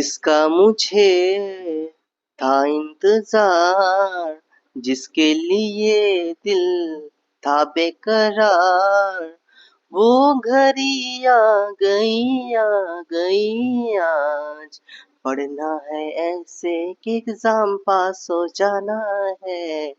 जिसका मुझे था इंतजार, जिसके लिए दिल था बेकरार, वो घड़ी आ गई आज। पढ़ना है ऐसे कि एग्जाम पास हो जाना है,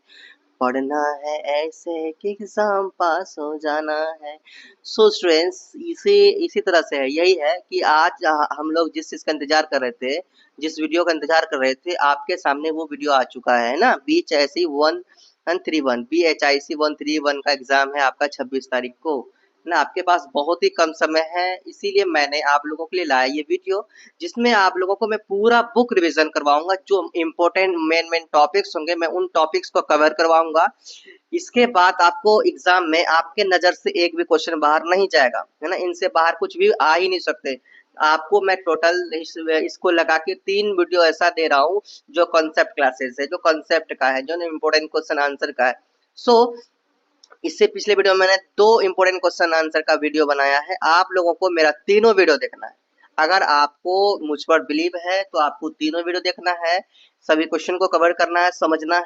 पढ़ना है ऐसे कि एग्जाम पास हो जाना है। सो स्टूडेंट्स, इसी इसी तरह से है, यही है कि आज हम लोग जिस चीज का इंतजार कर रहे थे, जिस वीडियो का इंतजार कर रहे थे, आपके सामने वो वीडियो आ चुका है ना। BHIC 131 का एग्जाम है आपका 26 तारीख को ना। आपके पास बहुत ही कम समय है, इसीलिए मैंने आप लोगों के लिए लाया ये वीडियो, जिसमें आप लोगों को मैं पूरा बुक रिवीजन करवाऊंगा। जो इम्पोर्टेंट मेन टॉपिक्स होंगे मैं उन टॉपिक्स को कवर करवाऊंगा। इसके बाद आपको एग्जाम में आपके नजर से एक भी क्वेश्चन बाहर नहीं जाएगा, है ना। इनसे बाहर कुछ भी आ ही नहीं सकते। आपको मैं टोटल इसको लगा के 3 वीडियो ऐसा दे रहा हूँ जो कॉन्सेप्ट क्लासेस है, जो कॉन्सेप्ट का है, जो इम्पोर्टेंट क्वेश्चन आंसर का है। सो इससे पिछले वीडियो में मैंने 2 इम्पोर्टेंट क्वेश्चन आंसर का वीडियो बनाया है। आप लोगों को मेरा तीनों वीडियो देखना है। अगर आपको मुझ पर बिलीव है तो आपको तीनों वीडियो देखना है, सभी क्वेश्चन को कवर करना है, समझना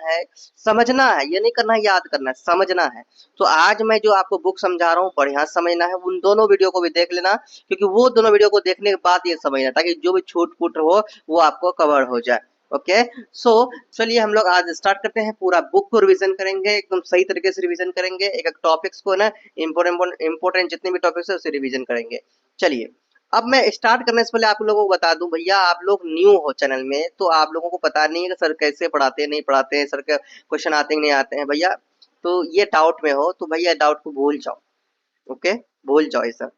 है, ये नहीं करना है याद करना है, समझना है। तो आज मैं जो आपको बुक समझा रहा हूँ बढ़िया समझना है, उन दोनों वीडियो को भी देख लेना, क्योंकि वो दोनों वीडियो को देखने के बाद ये समझना, ताकि जो भी छूट फूट हो वो आपको कवर हो जाए। ओके, सो चलिए हम लोग आज स्टार्ट करते हैं। पूरा बुक को रिवीजन करेंगे, एकदम सही तरीके से रिवीजन करेंगे, एक एक टॉपिक्स को ना, इम्पोर्टेंट जितने भी टॉपिक्स है उसे रिवीजन करेंगे। चलिए, अब मैं स्टार्ट करने से पहले आप लोगों को बता दूं, भैया आप लोग न्यू हो चैनल में तो आप लोगों को पता नहीं है कि सर कैसे पढ़ाते हैं, नहीं पढ़ाते हैं, सर के क्वेश्चन आते हैं नहीं आते हैं भैया। तो ये डाउट में हो तो भैया डाउट को भूल जाओ। ओके, भूल जाओ ये सब।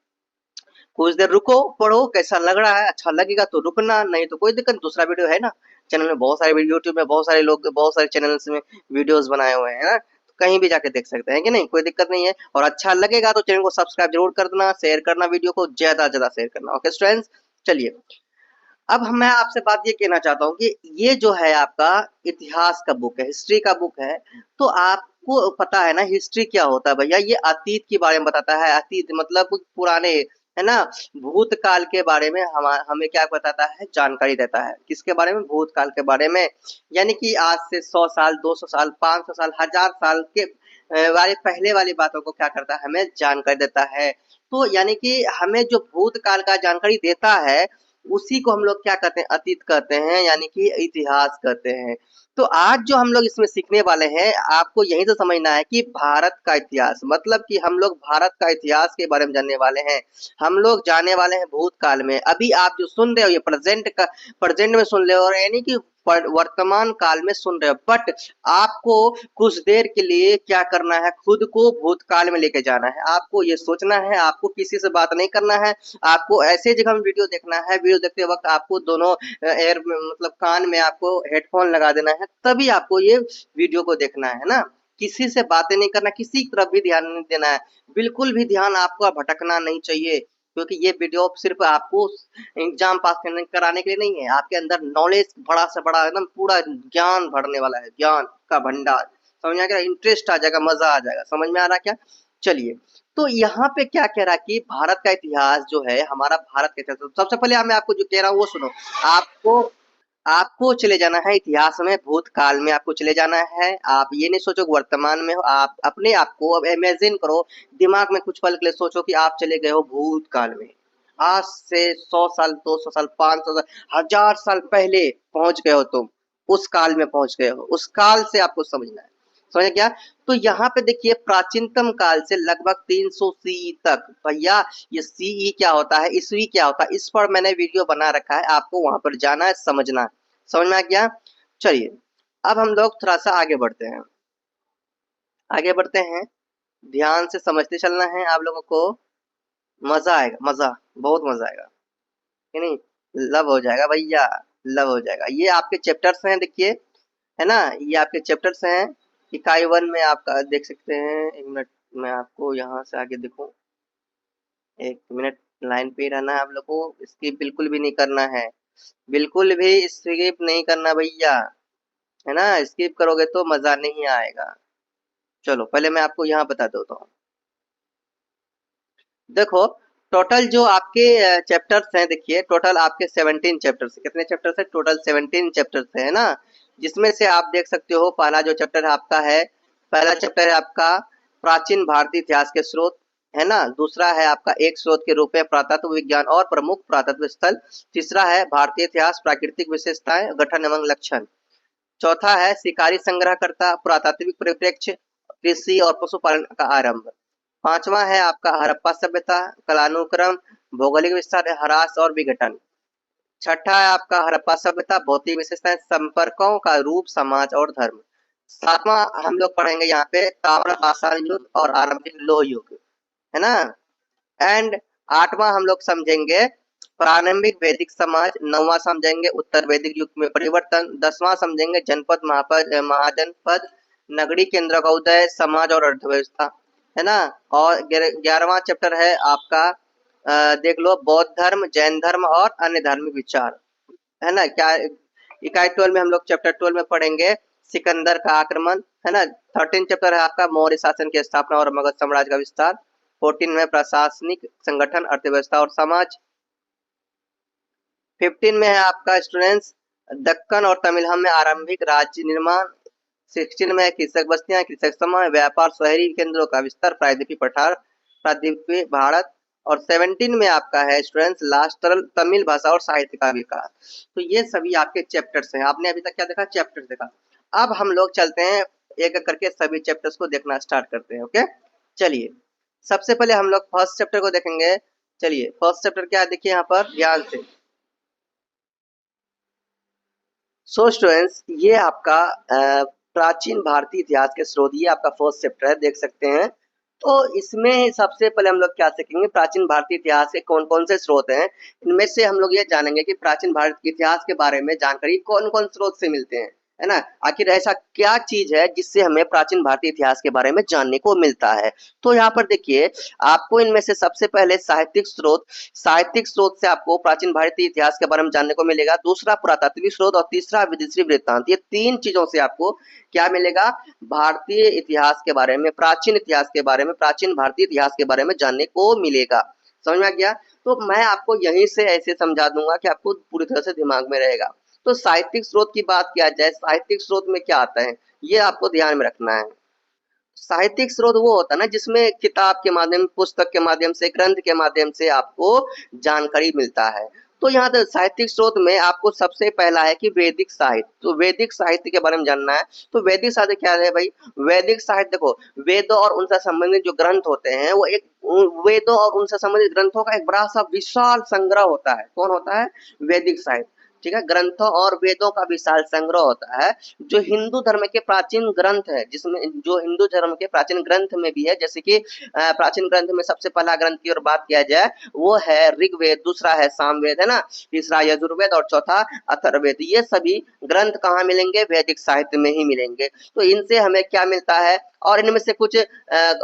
कुछ देर रुको, पढ़ो, कैसा लग रहा है, अच्छा लगेगा तो रुकना, नहीं तो कोई दिक्कत, दूसरा वीडियो है ना। चैनल में बहुत सारे वीडियो, यूट्यूब में बहुत सारे लोग बहुत सारे चैनल्स में वीडियोस बनाए हुए हैं ना, तो कहीं भी जाके देख सकते हैं कि नहीं, कोई दिक्कत नहीं है। और अच्छा लगेगा तो चैनल को सब्सक्राइब जरूर कर देना, शेयर करना, वीडियो को ज्यादा से ज्यादा शेयर करना। ओके स्टूडेंट्स, चलिए अब मैं आपसे बात ये कहना चाहता हूँ कि ये जो है आपका इतिहास का बुक है, हिस्ट्री का बुक है। तो आपको पता है ना हिस्ट्री क्या होता है भैया, ये अतीत के बारे में बताता है। अतीत मतलब कुछ पुराने, है ना, भूतकाल के बारे में हमें क्या बताता है, जानकारी देता है। किसके बारे में, भूतकाल के बारे में। यानी कि आज से 100 साल, 200 साल, 500 साल, 1000 साल के वाले पहले वाली बातों को क्या करता है, हमें जानकारी देता है। तो यानी कि हमें जो भूतकाल का जानकारी देता है उसी को हम लोग क्या कहते हैं, अतीत कहते हैं, यानी कि इतिहास कहते हैं। तो आज जो हम लोग इसमें सीखने वाले हैं, आपको यहीं से समझना है कि भारत का इतिहास, मतलब कि हम लोग भारत का इतिहास के बारे में जानने वाले हैं। हम लोग जाने वाले हैं भूतकाल में। अभी आप जो सुन रहे हो ये प्रेजेंट में सुन रहे हो, यानी कि वर्तमान काल में सुन रहे हो। बट आपको कुछ देर के लिए क्या करना है, खुद को भूतकाल में लेके जाना है। आपको ये सोचना है, आपको किसी से बात नहीं करना है, आपको ऐसे जगह में वीडियो देखना है। वीडियो देखते वक्त आपको दोनों एयर मतलब कान में आपको हेडफोन लगा देना है, तभी आपको ये वीडियो को देखना है ना। किसी से बातें नहीं करना, किसी की तरफ भी ध्यान नहीं देना है, बिल्कुल भी ध्यान आपका भटकना नहीं चाहिए। क्योंकि ये वीडियो सिर्फ आपको एग्जाम पास कराने के लिए नहीं है, आपके अंदर नॉलेज बड़ा से बड़ा एकदम पूरा ज्ञान भरने वाला है, ज्ञान का भंडार। समझ में आ गया, इंटरेस्ट आ जाएगा, मजा आ जाएगा। समझ में आ रहा क्या? चलिए, तो यहाँ पे क्या कह रहा है कि भारत का इतिहास जो है, हमारा भारत का इतिहास, तो सबसे पहले मैं आपको जो कह रहा हूँ वो सुनो। आपको आपको चले जाना है इतिहास में, भूतकाल में आपको चले जाना है। आप ये नहीं सोचो कि वर्तमान में हो, आप अपने आप को अब इमेजिन करो, दिमाग में कुछ पल के लिए सोचो कि आप चले गए हो भूतकाल में। आज से 100 साल, 200 साल, 500 साल, 1000 साल पहले पहुंच गए हो तुम। उस काल में पहुंच गए हो, उस काल से आपको समझना है। समझे क्या? तो यहाँ पे देखिए, प्राचीनतम काल से लगभग 300 सी तक। भैया ये सीई क्या होता है, ईस्वी क्या होता है, इस पर मैंने वीडियो बना रखा है, आपको वहां पर जाना है, समझना है। समझ में आ गया? चलिए, अब हम लोग थोड़ा सा आगे बढ़ते हैं, आगे बढ़ते हैं। ध्यान से समझते चलना है आप लोगों को, मजा आएगा, मजा, बहुत मजा आएगा कि नहीं। लव हो जाएगा भैया, लव हो जाएगा। ये आपके चैप्टर्स हैं, देखिए, है ना, ये आपके चैप्टर्स हैं। इकाई 1 में आपका देख सकते हैं। एक मिनट, मैं आपको यहाँ से आगे दिखूं, एक मिनट लाइन पे रहना है आप लोग को, स्किप बिल्कुल भी नहीं करना है, बिल्कुल भी स्किप नहीं करना भैया, है ना। स्किप करोगे तो मजा नहीं आएगा। चलो पहले मैं आपको यहाँ बता देता हूँ। देखो, टोटल जो आपके चैप्टर्स हैं, देखिए टोटल आपके 17 चैप्टर्स, कितने चैप्टर्स है टोटल? 17 चैप्टर्स है ना, जिसमें से आप देख सकते हो पहला जो चैप्टर है आपका है, पहला चैप्टर है आपका प्राचीन भारतीय इतिहास के स्रोत, है ना। दूसरा है आपका एक स्रोत के रूप में पुरातत्व विज्ञान और प्रमुख पुरातत्व स्थल। तीसरा है भारतीय इतिहास प्राकृतिक विशेषताएं गठन एवं लक्षण। चौथा है शिकारी संग्रहकर्ता पुरातात्विक परिप्रेक्ष्य कृषि और पशुपालन का आरंभ। पांचवा है आपका हड़प्पा सभ्यता कालानुक्रम भौगोलिक विस्तार ह्रास और विघटन। छठा है आपका हड़प्पा सभ्यता भौतिक विशेषताएं संपर्कों का रूप समाज और धर्म। सातवां हम लोग पढ़ेंगे यहाँ पे ताम्र पाषाण युग और आरंभिक लोह युग, है ना। एंड आठवां हम लोग समझेंगे प्रारंभिक वैदिक समाज। नौवां समझेंगे उत्तर वैदिक युग में परिवर्तन। 10वां समझेंगे जनपद महापद महाजनपद नगरी केंद्र का उदय समाज और अर्थव्यवस्था, है ना। और 11वां चैप्टर है आपका देख लो बौद्ध धर्म जैन धर्म और अन्य धार्मिक विचार, है ना। क्या इकाई 12 में हम लोग चैप्टर 12 में पढ़ेंगे सिकंदर का आक्रमण, है ना। 13 चैप्टर है आपका मौर्य शासन की स्थापना और मगध साम्राज्य का विस्तार। 14 में प्रशासनिक संगठन अर्थव्यवस्था और समाज। 15 में है आपका स्टूडेंट्स दक्कन और तमिलहम में आरंभिक राज्य निर्माण। 16 में कृषक बस्तियां कृषक समाज व्यापार शहरी केंद्रों का विस्तार प्रायद्वीपीय पठार प्रायद्वीपीय भारत। और 17 में आपका है स्टूडेंट्स लास्ट तमिल भाषा और साहित्य का विकास। तो ये सभी आपके चैप्टर्स हैं। आपने अभी तक क्या देखा? चैप्टर्स देखा। अब हम लोग चलते हैं एक एक करके सभी चैप्टर्स को देखना स्टार्ट करते हैं। ओके चलिए, सबसे पहले हम लोग फर्स्ट चैप्टर को देखेंगे। चलिए फर्स्ट चैप्टर क्या है देखिए यहाँ पर ध्यान से। सो स्टूडेंट्स ये आपका प्राचीन भारतीय इतिहास के स्रोत, ये आपका फर्स्ट चैप्टर है, देख सकते हैं। तो इसमें सबसे पहले हम लोग क्या सीखेंगे प्राचीन भारतीय इतिहास के कौन कौन से स्रोत हैं। इनमें से हम लोग ये जानेंगे कि प्राचीन भारत के इतिहास के बारे में जानकारी कौन कौन स्रोत से मिलते हैं, है ना। आखिर ऐसा क्या चीज है जिससे हमें प्राचीन भारतीय इतिहास के बारे में जानने को मिलता है। तो यहाँ पर देखिए आपको इनमें से सबसे पहले साहित्यिक स्रोत से आपको प्राचीन भारतीय इतिहास के बारे में जानने को मिलेगा। दूसरा पुरातात्विक स्रोत और तीसरा विदेशी वृत्तांत। ये तीन चीजों से आपको क्या मिलेगा? भारतीय इतिहास के बारे में प्राचीन इतिहास के बारे में प्राचीन भारतीय इतिहास के बारे में जानने को मिलेगा। समझ में आ गया? तो मैं आपको यहीं से ऐसे समझा दूंगा कि आपको पूरी तरह से दिमाग में रहेगा। तो साहित्यिक स्रोत की बात किया जाए, साहित्यिक स्रोत में क्या आता है ये आपको ध्यान में रखना है। साहित्यिक स्रोत वो होता है ना जिसमें किताब के माध्यम पुस्तक के माध्यम से ग्रंथ के माध्यम से आपको जानकारी मिलता है। तो यहाँ तो साहित्यिक स्रोत में आपको सबसे पहला है कि वैदिक साहित्य। तो वैदिक साहित्य के बारे में जानना है। तो वैदिक साहित्य क्या है भाई? वैदिक साहित्य देखो वेदों और उनसे संबंधित जो ग्रंथ होते हैं वो एक वेदों और उनसे संबंधित ग्रंथों का एक बड़ा सा विशाल संग्रह होता है। कौन होता है? वैदिक साहित्य। ठीक है, ग्रंथों और वेदों का विशाल संग्रह होता है जो हिंदू धर्म के प्राचीन ग्रंथ है, जिसमें जो हिंदू धर्म के प्राचीन ग्रंथ में भी है। जैसे कि प्राचीन ग्रंथ में सबसे पहला ग्रंथ की ओर बात किया जाए वो है ऋग्वेद, दूसरा है सामवेद, है ना, तीसरा यजुर्वेद और चौथा अथर्ववेद। ये सभी ग्रंथ कहाँ मिलेंगे? वैदिक साहित्य में ही मिलेंगे। तो इनसे हमें क्या मिलता है? और इनमें से कुछ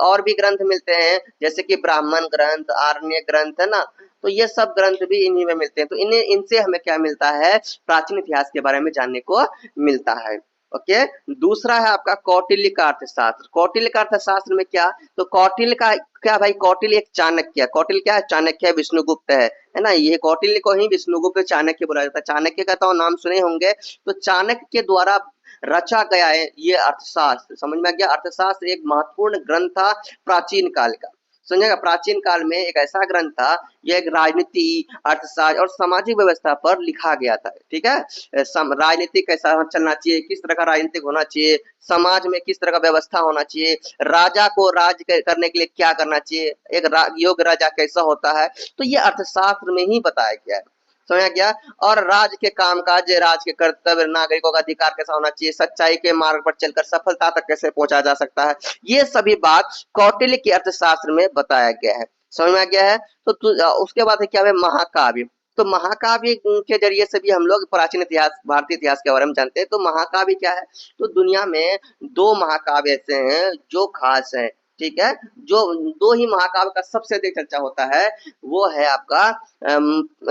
और भी ग्रंथ मिलते हैं जैसे कि ब्राह्मण ग्रंथ आरण्य ग्रंथ, है ना। तो ये सब ग्रंथ भी इन्हीं में मिलते हैं। तो इनसे हमें क्या मिलता है? प्राचीन इतिहास के बारे में जानने को मिलता है। ओके, दूसरा है आपका कौटिल्य का अर्थशास्त्र। कौटिल्य का अर्थशास्त्र में क्या? तो कौटिल्य का क्या भाई? कौटिल्य एक चाणक्य है। कौटिल्य क्या है? चाणक्य है, विष्णुगुप्त है ना। ये कौटिल्य को ही विष्णुगुप्त चाणक्य बोला जाता है। चाणक्य का तो नाम सुने होंगे। तो चाणक्य के द्वारा रचा गया है ये अर्थशास्त्र। समझ में आ गया? अर्थशास्त्र एक महत्वपूर्ण ग्रंथ था प्राचीन काल का। समझेगा? प्राचीन काल में एक ऐसा ग्रंथ था, यह एक राजनीति अर्थशास्त्र और सामाजिक व्यवस्था पर लिखा गया था। ठीक है, राजनीति कैसा चलना चाहिए, किस तरह का राजनीतिक होना चाहिए, समाज में किस तरह का व्यवस्था होना चाहिए, राजा को राज करने के लिए क्या करना चाहिए, एक योग्य राजा कैसा होता है। तो ये अर्थशास्त्र में ही बताया गया है। समझा गया? और राज के कामकाज राज के कर्तव्य नागरिकों का अधिकार कैसा होना चाहिए, सच्चाई के मार्ग पर चलकर सफलता तक कैसे पहुंचा जा सकता है, ये सभी बात कौटिल्य के अर्थशास्त्र में बताया गया है। समझ में आ गया है? तो उसके बाद है क्या है? महाकाव्य। तो महाकाव्य के जरिए से भी हम लोग प्राचीन इतिहास भारतीय इतिहास के बारे में जानते हैं। तो महाकाव्य क्या है? तो दुनिया में दो महाकाव्य ऐसे हैं जो खास है। ठीक है, जो दो ही महाकाव्य का सबसे अधिक चर्चा होता है वो है आपका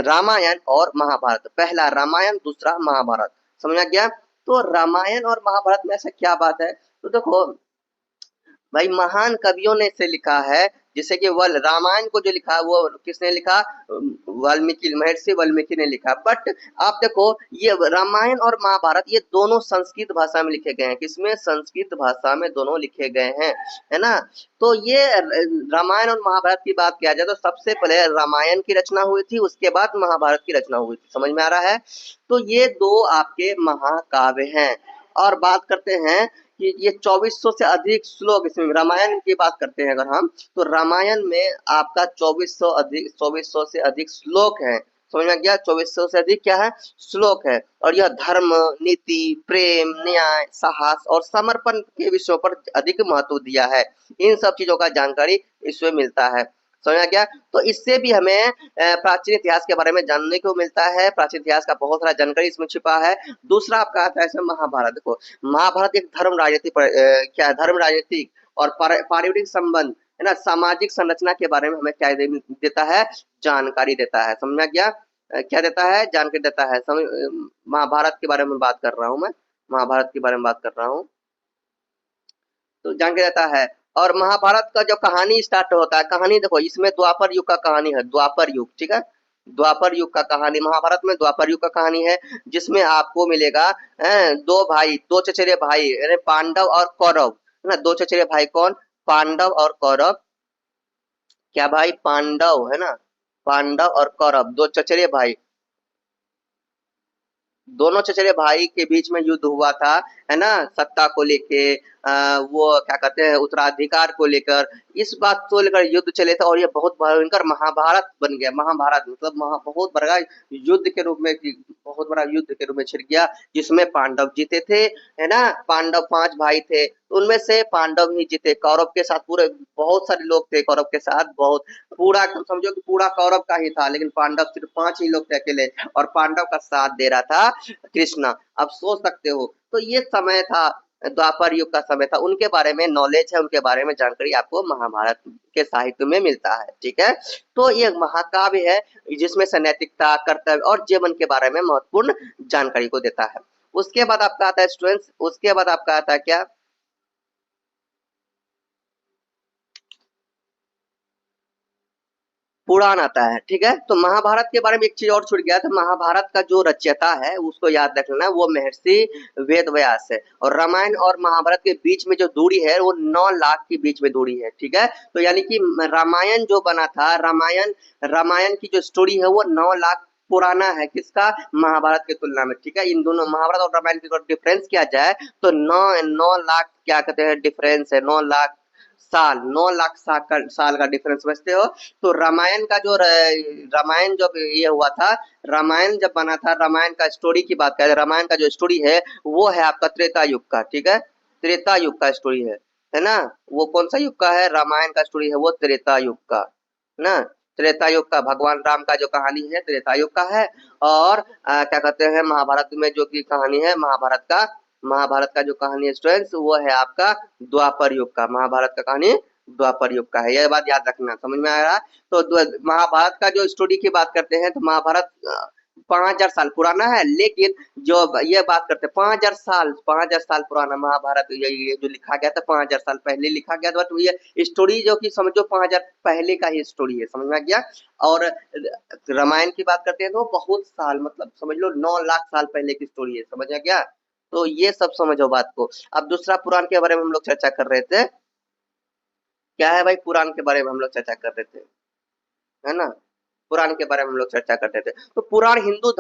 रामायण और महाभारत। पहला रामायण, दूसरा महाभारत। समझ आ गया? तो रामायण और महाभारत में ऐसा क्या बात है? तो देखो भाई महान कवियों ने इसे लिखा है जिससे कि वल रामायण को जो लिखा वो किसने लिखा, वाल्मीकि, महर्षि वाल्मीकि ने लिखा। बट आप देखो ये रामायण और महाभारत ये दोनों संस्कृत भाषा में लिखे गए हैं, किसमें, संस्कृत भाषा में दोनों लिखे गए हैं, है ना। तो ये रामायण और महाभारत की बात किया जाए तो सबसे पहले रामायण की रचना हुई थी, उसके बाद महाभारत की रचना हुई थी, समझ में आ रहा है। तो ये दो आपके महाकाव्य हैं। और बात करते हैं कि ये 2400 से अधिक श्लोक, इसमें रामायण की बात करते हैं अगर हम, तो रामायण में आपका 2400 से अधिक श्लोक है, समझ में गया, 2400 से अधिक क्या है, श्लोक है। और यह धर्म, नीति, प्रेम, न्याय, साहस और समर्पण के विषयों पर अधिक महत्व दिया है। इन सब चीजों का जानकारी इसमें मिलता है, समझ में गया। तो इससे भी हमें प्राचीन इतिहास के बारे में जानने को मिलता है, प्राचीन इतिहास का बहुत सारा जानकारी इसमें छिपा है। दूसरा आपका आता है इसमें महाभारत। देखो महाभारत एक धर्म राजनीति पर क्या है, धर्म राजनीतिक और पारिवारिक संबंध, है ना, सामाजिक संरचना के बारे में हमें क्या देता है, जानकारी देता है, समझ में गया। क्या देता है, जानकारी देता है। महाभारत के बारे में बात कर रहा हूँ मैं, महाभारत के बारे में बात कर रहा हूँ, तो जानकारी देता है। और महाभारत का जो कहानी स्टार्ट होता है, कहानी देखो इसमें द्वापर युग का कहानी है, द्वापर युग, ठीक है, द्वापर युग का कहानी, महाभारत में द्वापर युग का कहानी है, जिसमें आपको मिलेगा दो भाई, दो चचेरे भाई, यानी पांडव और कौरव, है ना, दो चचेरे भाई कौन, पांडव और कौरव, क्या भाई, पांडव, है ना, पांडव और कौरव, दो चचेरे भाई, दोनों चचेरे भाई के बीच में युद्ध हुआ था, है ना, सत्ता को लेके, वो क्या कहते हैं, उत्तराधिकार को लेकर, इस बात को लेकर युद्ध चले थे। और ये बहुत भयंकर महाभारत बन गया, महाभारत मतलब बहुत बड़ा युद्ध के रूप में, बहुत बड़ा युद्ध के रूप में छिड़ गया, जिसमें पांडव जीते थे, है ना, पांडव 5 भाई थे, उनमें से पांडव ही जीते, कौरव के साथ पूरे बहुत सारे लोग थे, कौरव के साथ बहुत, पूरा समझो कि पूरा कौरव का ही था, लेकिन पांडव सिर्फ 5 ही लोग थे अकेले, और पांडव का साथ दे रहा था कृष्णा। अब सोच सकते हो, तो ये समय था, द्वापर युग का समय था, उनके बारे में नॉलेज है, उनके बारे में जानकारी आपको महाभारत के साहित्य में मिलता है, ठीक है। तो ये महाकाव्य है जिसमें से नैतिकता, कर्तव्य और जीवन के बारे में महत्वपूर्ण जानकारी को देता है। उसके बाद आपका आता है स्टूडेंट्स, उसके बाद आपका आता है क्या, पुराण आता है, ठीक है। तो महाभारत के बारे में एक चीज और छूट गया था, महाभारत का जो रचयिता है उसको याद रख लेना, वो महर्षि वेदव्यास है। और रामायण और महाभारत के बीच में जो दूरी है वो 9 लाख के बीच में दूरी है, ठीक है। तो यानी कि रामायण जो बना था, रामायण रामायण की जो स्टोरी है वो 9 लाख पुराना है, किसका, महाभारत की तुलना में, ठीक है। इन दोनों महाभारत और रामायण की डिफरेंस किया जाए तो 9 लाख क्या कहते हैं, डिफरेंस है, 9 लाख साल, 9 लाख साल का डिफरेंस समझते हो। तो रामायण का जो रामायण जब ये हुआ था, रामायण जब बना था, रामायण का स्टोरी की बात करें, रामायण का जो स्टोरी है वो है आपका त्रेता युग का, ठीक है, त्रेता युग का स्टोरी है ना। वो कौन सा युग का है, रामायण का स्टोरी है वो त्रेता युग का, है ना, त्रेता युग का, भगवान राम का जो कहानी है त्रेता युग का है। और क्या कहते हैं, महाभारत में जो की कहानी है, महाभारत का जो कहानी है स्टूडेंट्स वो है आपका द्वापर युग का, महाभारत का कहानी द्वापर युग का है, यह बात याद रखना, समझ में आ रहा है। तो महाभारत का जो स्टोरी की बात करते हैं तो महाभारत 5000 साल पुराना है, लेकिन जो ये बात करते हैं 5000 साल पुराना महाभारत, ये जो लिखा गया था 5000 साल पहले लिखा गया था, बट ये स्टोरी जो कि समझो 5000 पहले का ही स्टोरी है, समझ में आ गया। और रामायण की बात करते हैं तो बहुत साल, मतलब समझ लो 9 लाख साल पहले की स्टोरी है, समझ आ गया। तो ये सब समझो बात को। अब दूसरा पुराण के बारे में हम लोग चर्चा कर रहे थे, क्या है भाई, पुराण के बारे में हम लोग चर्चा कर रहे थे, है ना, पुराण के बारे में हम लोग चर्चा करते थे। तो पुराण हिंदू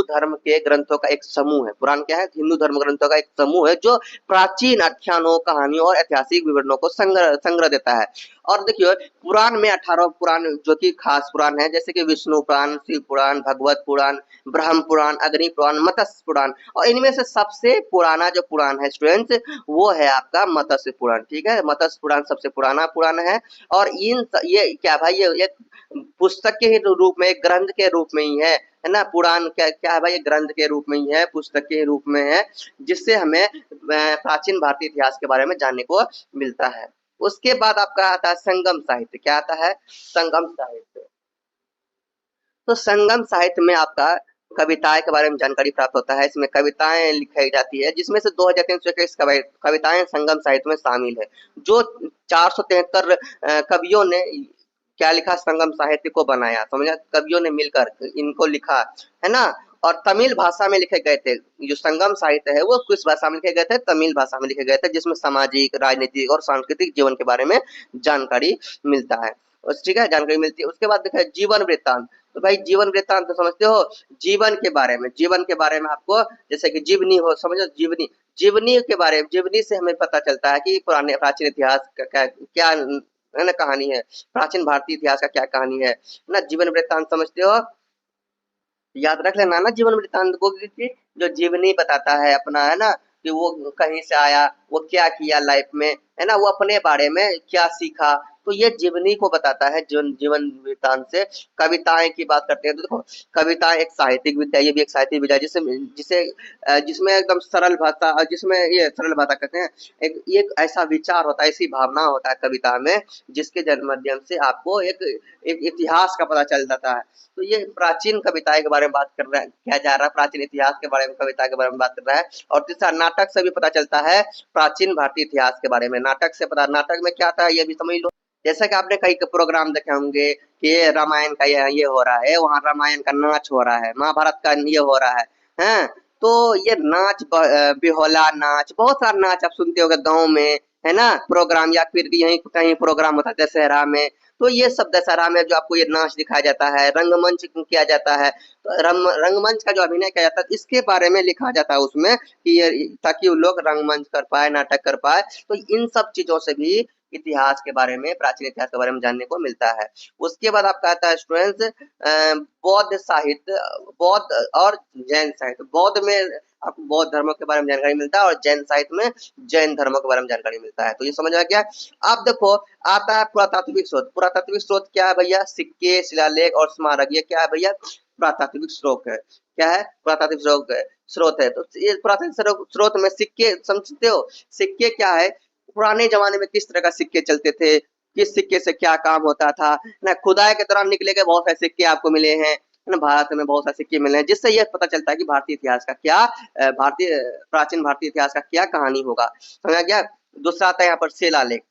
धर्म के ग्रंथों का एक समूह है, पुराण क्या है, हिंदू धर्म ग्रंथों का एक समूह है जो प्राचीन आख्यानों, कहानियों और ऐतिहासिक विवरणों को संग्रह देता है। और देखिए पुराण में 18 पुराण जो कि खास पुराण है, जैसे कि विष्णु पुराण, शिव पुराण, भगवत पुराण, ब्रह्म पुराण, अग्नि पुराण, मत्स्य पुराण, और इनमें से सबसे पुराना जो पुराण है स्टूडेंट्स वो है आपका मत्स्य पुराण, ठीक है, मत्स्य पुराण सबसे पुराना पुराण है। और ये क्या भाई, ये पुस्तक के ही रूप में, ग्रंथ के रूप में ही है ना, पुराण क्या क्या है भाई, ये ग्रंथ के रूप में ही है, पुस्तक के रूप में है, जिससे हमें प्राचीन भारतीय इतिहास के बारे में जानने को मिलता है। उसके बाद आपका आता है संगम साहित्य, क्या आता है, संगम साहित्य। तो संगम साहित्य में आपका कविताएं के बारे में जानकारी प्राप्त होता है। इसमें कविताएं लिखाई जाती है, जिसमें से 2321 कविताएं संगम साहित्य में शामिल है। जो 473 कवियों ने क्या लिखा, संगम साहित्य को बनाया, समझा, कवियों ने मिलकर इनको लिखा, है ना। और तमिल भाषा में लिखे गए थे। जो संगम साहित्य है वो किस भाषा में लिखे गए थे, तमिल भाषा में लिखे गए थे, जिसमें सामाजिक, राजनीतिक और सांस्कृतिक जीवन के बारे में जानकारी मिलता है। ठीक है, जानकारी मिलती है। उसके बाद देखा जीवन वृत्तांत। तो भाई जीवन वृत्तांत तो समझते हो, जीवन के बारे में, जीवन के बारे में आपको, जैसे कि जीवनी हो, समझो जीवनी, जीवनी के बारे में, जीवनी से हमें पता चलता है कि पुराने प्राचीन इतिहास का क्या क्या है ना कहानी है, प्राचीन भारतीय इतिहास का क्या कहानी है ना। जीवन वृत्तांत समझते हो, याद रख लेना ना जीवन वृत्तांत को, कि जो जीवनी बताता है अपना, है ना, कि वो कहीं से आया, वो क्या किया लाइफ में, है ना, वो अपने बारे में क्या सीखा, तो ये जीवनी को बताता है जीवन जीवन वृत्तांत से। कविताएं की बात करते हैं तो देखो, कविताएं एक साहित्यिक विद्या, ये भी एक साहित्यिक विद्या, जिसे जिसे जिसमें एकदम सरल भाषा, जिसमें ये सरल भाषा कहते हैं, एक ऐसा विचार होता है, ऐसी भावना होता है कविता में, जिसके माध्यम से आपको एक इतिहास का पता चल जाता है। तो ये प्राचीन कविताएं के बारे में बात कर रहा है, क्या जा रहा है, प्राचीन इतिहास के बारे में, कविता के बारे में बात कर रहा है। और तीसरा, नाटक से भी पता चलता है प्राचीन भारतीय इतिहास के बारे में। नाटक से पता, नाटक में क्या था ये भी समझ लो। जैसा कि आपने कई प्रोग्राम देखे होंगे कि रामायण का ये हो रहा है, वहाँ रामायण का नाच हो रहा है, महाभारत का ये हो रहा है। तो ये नाच, बिहोला नाच, बहुत सारा नाच आप सुनते होंगे गाँव में, है ना, प्रोग्राम, या फिर यहीं कहीं प्रोग्राम होता है दशहरा में। तो ये सब दशहरा में जो आपको ये नाच दिखाया जाता है, रंगमंच किया जाता है, तो रंगमंच का जो अभिनय किया जाता है, इसके बारे में लिखा जाता है उसमें, कि ये, ताकि वो लोग रंगमंच कर पाए, नाटक कर पाए। तो इन सब चीजों से भी इतिहास के बारे में, प्राचीन इतिहास के बारे में जानने को मिलता है। उसके बाद आपका आता है स्टूडेंट्स, बौद्ध साहित्य, बौद्ध और जैन साहित्य। बौद्ध में आपको बौद्ध धर्म के बारे में जानकारी मिलता है, और जैन साहित्य में जैन धर्म के बारे में जानकारी मिलता है। तो ये समझ आ गया। अब देखो, आता है पुरातात्विक स्रोत। पुरातात्विक स्रोत क्या है भैया, सिक्के, शिलालेख और स्मारक, ये क्या है भैया, पुरातात्विक स्रोत है। क्या है, पुरातात्विक स्रोत है, स्रोत है। तो ये पुरातात्विक स्रोत में सिक्के, समझते हो, सिक्के क्या है, पुराने जमाने में किस तरह का सिक्के चलते थे, किस सिक्के से क्या काम होता था ना। खुदाई के दौरान निकले गए बहुत सारे सिक्के आपको मिले हैं, है ना, भारत में बहुत सारे सिक्के मिले हैं, जिससे यह पता चलता है कि भारतीय इतिहास का क्या, भारतीय, प्राचीन भारतीय इतिहास का क्या कहानी होगा, समझा गया। दूसरा आता है यहाँ पर शिलालेख।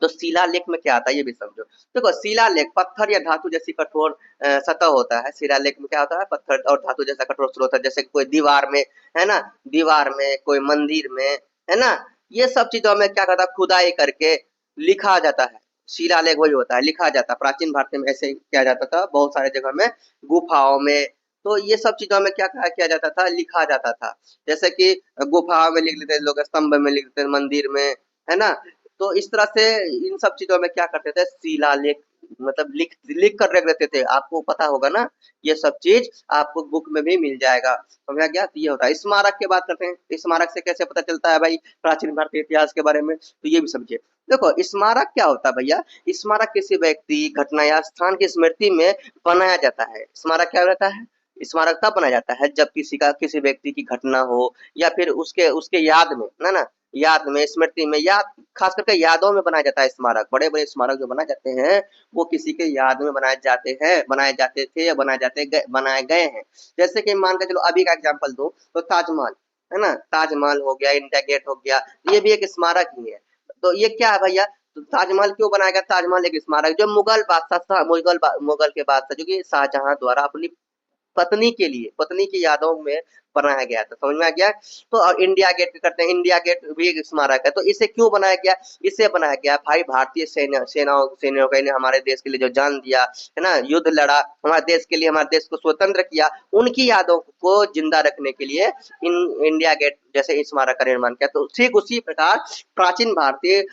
तो शिलालेख में क्या आता है ये भी समझो। देखो, शिलालेख पत्थर या धातु जैसी कठोर सतह होता है। शिलालेख में क्या होता है, पत्थर और धातु जैसा कठोर स्रोत है, जैसे कोई दीवार में, है ना, दीवार में, कोई मंदिर में, है ना, ये सब चीजों में क्या कहता है, खुदाई करके लिखा जाता है। शिलालेख वही होता है, लिखा जाता है। प्राचीन भारत में ऐसे किया जाता था, बहुत सारे जगह में, गुफाओं में। तो ये सब चीजों में क्या किया जाता था, लिखा जाता था। जैसे कि गुफाओं में लिख लेते लोग, स्तंभ में लिख लेते, मंदिर में, है ना। तो इस तरह से इन सब चीजों में क्या करते थे, शिलालेख, मतलब लिख लिख कर रख देते थे। आपको पता होगा ना, ये सब चीज आपको बुक में भी मिल जाएगा, समझा गया। तो ये होता है। स्मारक की बात करते हैं, स्मारक से कैसे पता चलता है भाई प्राचीन भारतीय इतिहास के बारे में, तो ये भी समझिए। देखो, स्मारक क्या होता है भैया, स्मारक किसी व्यक्ति, घटना या स्थान की स्मृति में बनाया जाता है। स्मारक क्या रहता है, स्मारक तब बनाया जाता है जब किसी व्यक्ति की घटना हो, या फिर उसके उसके याद में, ना, याद में, स्मृति में, याद, खास करके यादों में बनाया जाता है स्मारक। बड़े बड़े स्मारक जो बनाए जाते हैं, वो किसी के याद में बनाए जाते हैं, बनाए जाते थे, या बनाए गए हैं। जैसे कि मान के चलो, अभी का एग्जांपल दूं तो ताजमहल, है ना, ताजमहल हो गया, इंडिया गेट हो गया, ये भी एक स्मारक ही है। तो ये क्या है भैया, तो ताजमहल क्यों बनाया गया, ताजमहल एक स्मारक, जो मुगल बादशाह था, मुगल के बादशाह, जो कि शाहजहां द्वारा अपनी पत्नी के लिए, पत्नी की यादों में बनाया गया था, समझ में आ गया। तो और इंडिया गेट करते हैं, इंडिया गेट भी एक स्मारक है। तो इसे क्यों बनाया गया, इसे बनाया गया भाई, भारतीय सेनाओं ने हमारे देश के लिए जो जान दिया, है ना, युद्ध लड़ा, हमारे देश के लिए, हमारे देश को स्वतंत्र किया, उनकी यादों को जिंदा रखने के लिए इन इंडिया गेट जैसे स्मारक का निर्माण किया। तो ठीक उसी प्रकार प्राचीन भारतीय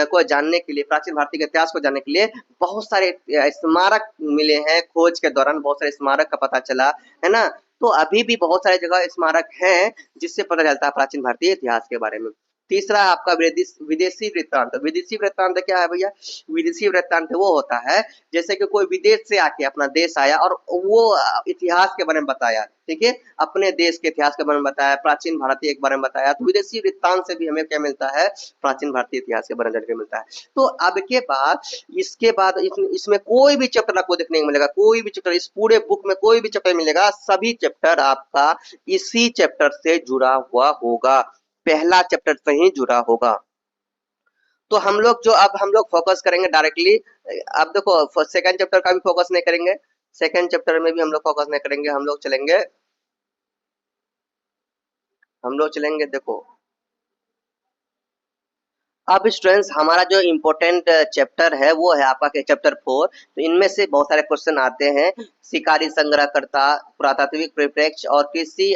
को जानने के लिए, प्राचीन भारतीय के इतिहास को जानने के लिए बहुत सारे स्मारक मिले हैं। खोज के दौरान बहुत सारे स्मारक का पता चला, है ना। तो अभी भी बहुत सारी जगह स्मारक हैं, जिससे पता चलता है प्राचीन भारतीय इतिहास के बारे में। तीसरा है आपका विदेशी वृत्तांत। विदेशी वृत्तांत क्या है भैया? विदेशी वृत्तांत वो होता है जैसे कि कोई विदेश से आके अपना देश आया और वो इतिहास के बारे में बताया, ठीक है, अपने देश के इतिहास के बारे में बताया, प्राचीन भारतीय के बारे में बताया। तो विदेशी वृत्तांत से भी हमें क्या मिलता है? प्राचीन भारतीय इतिहास के बारे में जानकारी मिलता है। तो अब के बाद इसके बाद इसमें कोई भी चैप्टर आपको देखने को मिलेगा, कोई भी चैप्टर, इस पूरे बुक में कोई भी चैप्टर मिलेगा, सभी चैप्टर आपका इसी चैप्टर से जुड़ा हुआ होगा, पहला चैप्टर से ही जुड़ा होगा। तो हम लोग जो अब हम लोग फोकस करेंगे डायरेक्टली, अब देखो सेकंड चैप्टर का भी फोकस नहीं करेंगे, सेकंड चैप्टर में भी हम लोग फोकस नहीं करेंगे, हम लोग चलेंगे देखो। अब स्टूडेंट्स हमारा जो इम्पोर्टेंट चैप्टर है वो है आपका चैप्टर 4। तो इनमें से बहुत सारे क्वेश्चन आते हैं, शिकारी संग्रहकर्ता, पुरातात्विक परिप्रेक्ष्य और कृषि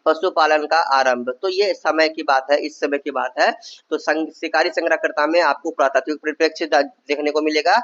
पशुपालन का आरंभ। तो ये समय की बात है, इस समय की बात है। तो शिकारी संग्रहकर्ता में आपको पुरातात्विक परिप्रेक्ष्य देखने को मिलेगा,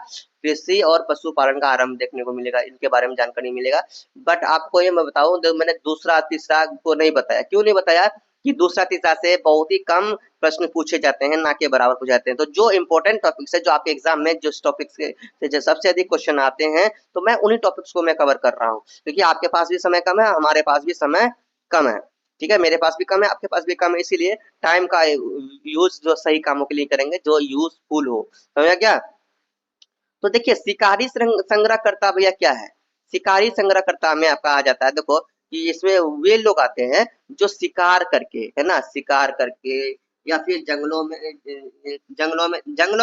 कृषि और पशुपालन का आरंभ देखने को मिलेगा, इनके बारे में जानकारी मिलेगा। बट आपको ये मैं बताऊं, मैंने दूसरा तीसरा को नहीं बताया। क्यों नहीं बताया? कि दूसरा तीसरा से बहुत ही कम प्रश्न पूछे जाते हैं, ना के बराबर पूछे जाते हैं। तो जो इंपॉर्टेंट टॉपिक्स है, जो आपके एग्जाम में जिस टॉपिक से जो सबसे अधिक क्वेश्चन आते हैं, तो मैं उन्हीं टॉपिक्स को मैं कवर कर रहा हूँ, क्योंकि आपके पास भी समय कम है, हमारे पास भी समय कम है, ठीक है, मेरे पास भी कम है, आपके पास भी कम है, इसीलिए टाइम का यूज जो सही कामों के लिए करेंगे, जो यूजफुल हो, समझा क्या? तो देखिए शिकारी संग्रहकर्ता भैया क्या है? शिकारी संग्रहकर्ता में आपका आ जाता है, देखो कि इसमें वे लोग आते हैं जो शिकार करके, है ना, शिकार करके या फिर जंगलों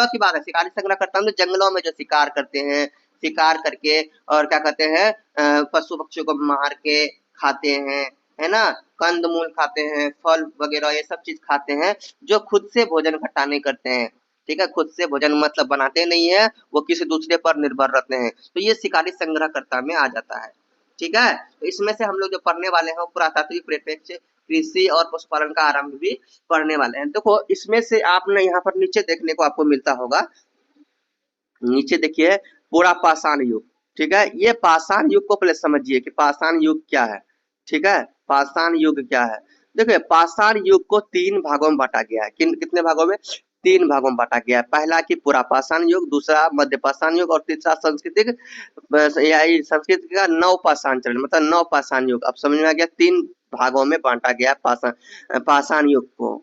की बात है। शिकारी संग्रहकर्ता में जंगलों में जो शिकार करते हैं, शिकार करके और क्या कहते हैं, पशु पक्षियों को मार के खाते हैं, है ना, कंद मूल खाते हैं, फल वगैरह ये सब चीज खाते हैं, जो खुद से भोजन इकट्ठा नहीं करते हैं, ठीक है, खुद से भोजन मतलब बनाते नहीं है, वो किसी दूसरे पर निर्भर रहते हैं। तो ये शिकारी संग्रहकर्ता में आ जाता है, ठीक है। तो इसमें से हम लोग जो पढ़ने वाले हैं, पुरातात्विक परिप्रेक्ष्य, कृषि और पशुपालन का आरंभ भी पढ़ने वाले हैं। देखो इसमें से आपने यहाँ पर नीचे देखने को आपको मिलता होगा, नीचे देखिए पूरा पाषाण युग, ठीक है। ये पाषाण युग को पहले समझिए कि पाषाण युग क्या है, ठीक है, पाषाण युग क्या है। देखिए पाषाण युग को 3 भागों में बांटा गया है। कितने भागों में? 3 भागों में बांटा गया है। पहला कि पूरा पाषाण युग, दूसरा मध्य पाषाण युग और तीसरा सांस्कृतिक संस्कृति का नव पाषाण चरण, मतलब नव पाषाण युग। अब समझ में आ गया, 3 भागों में बांटा गया पाषाण युग को।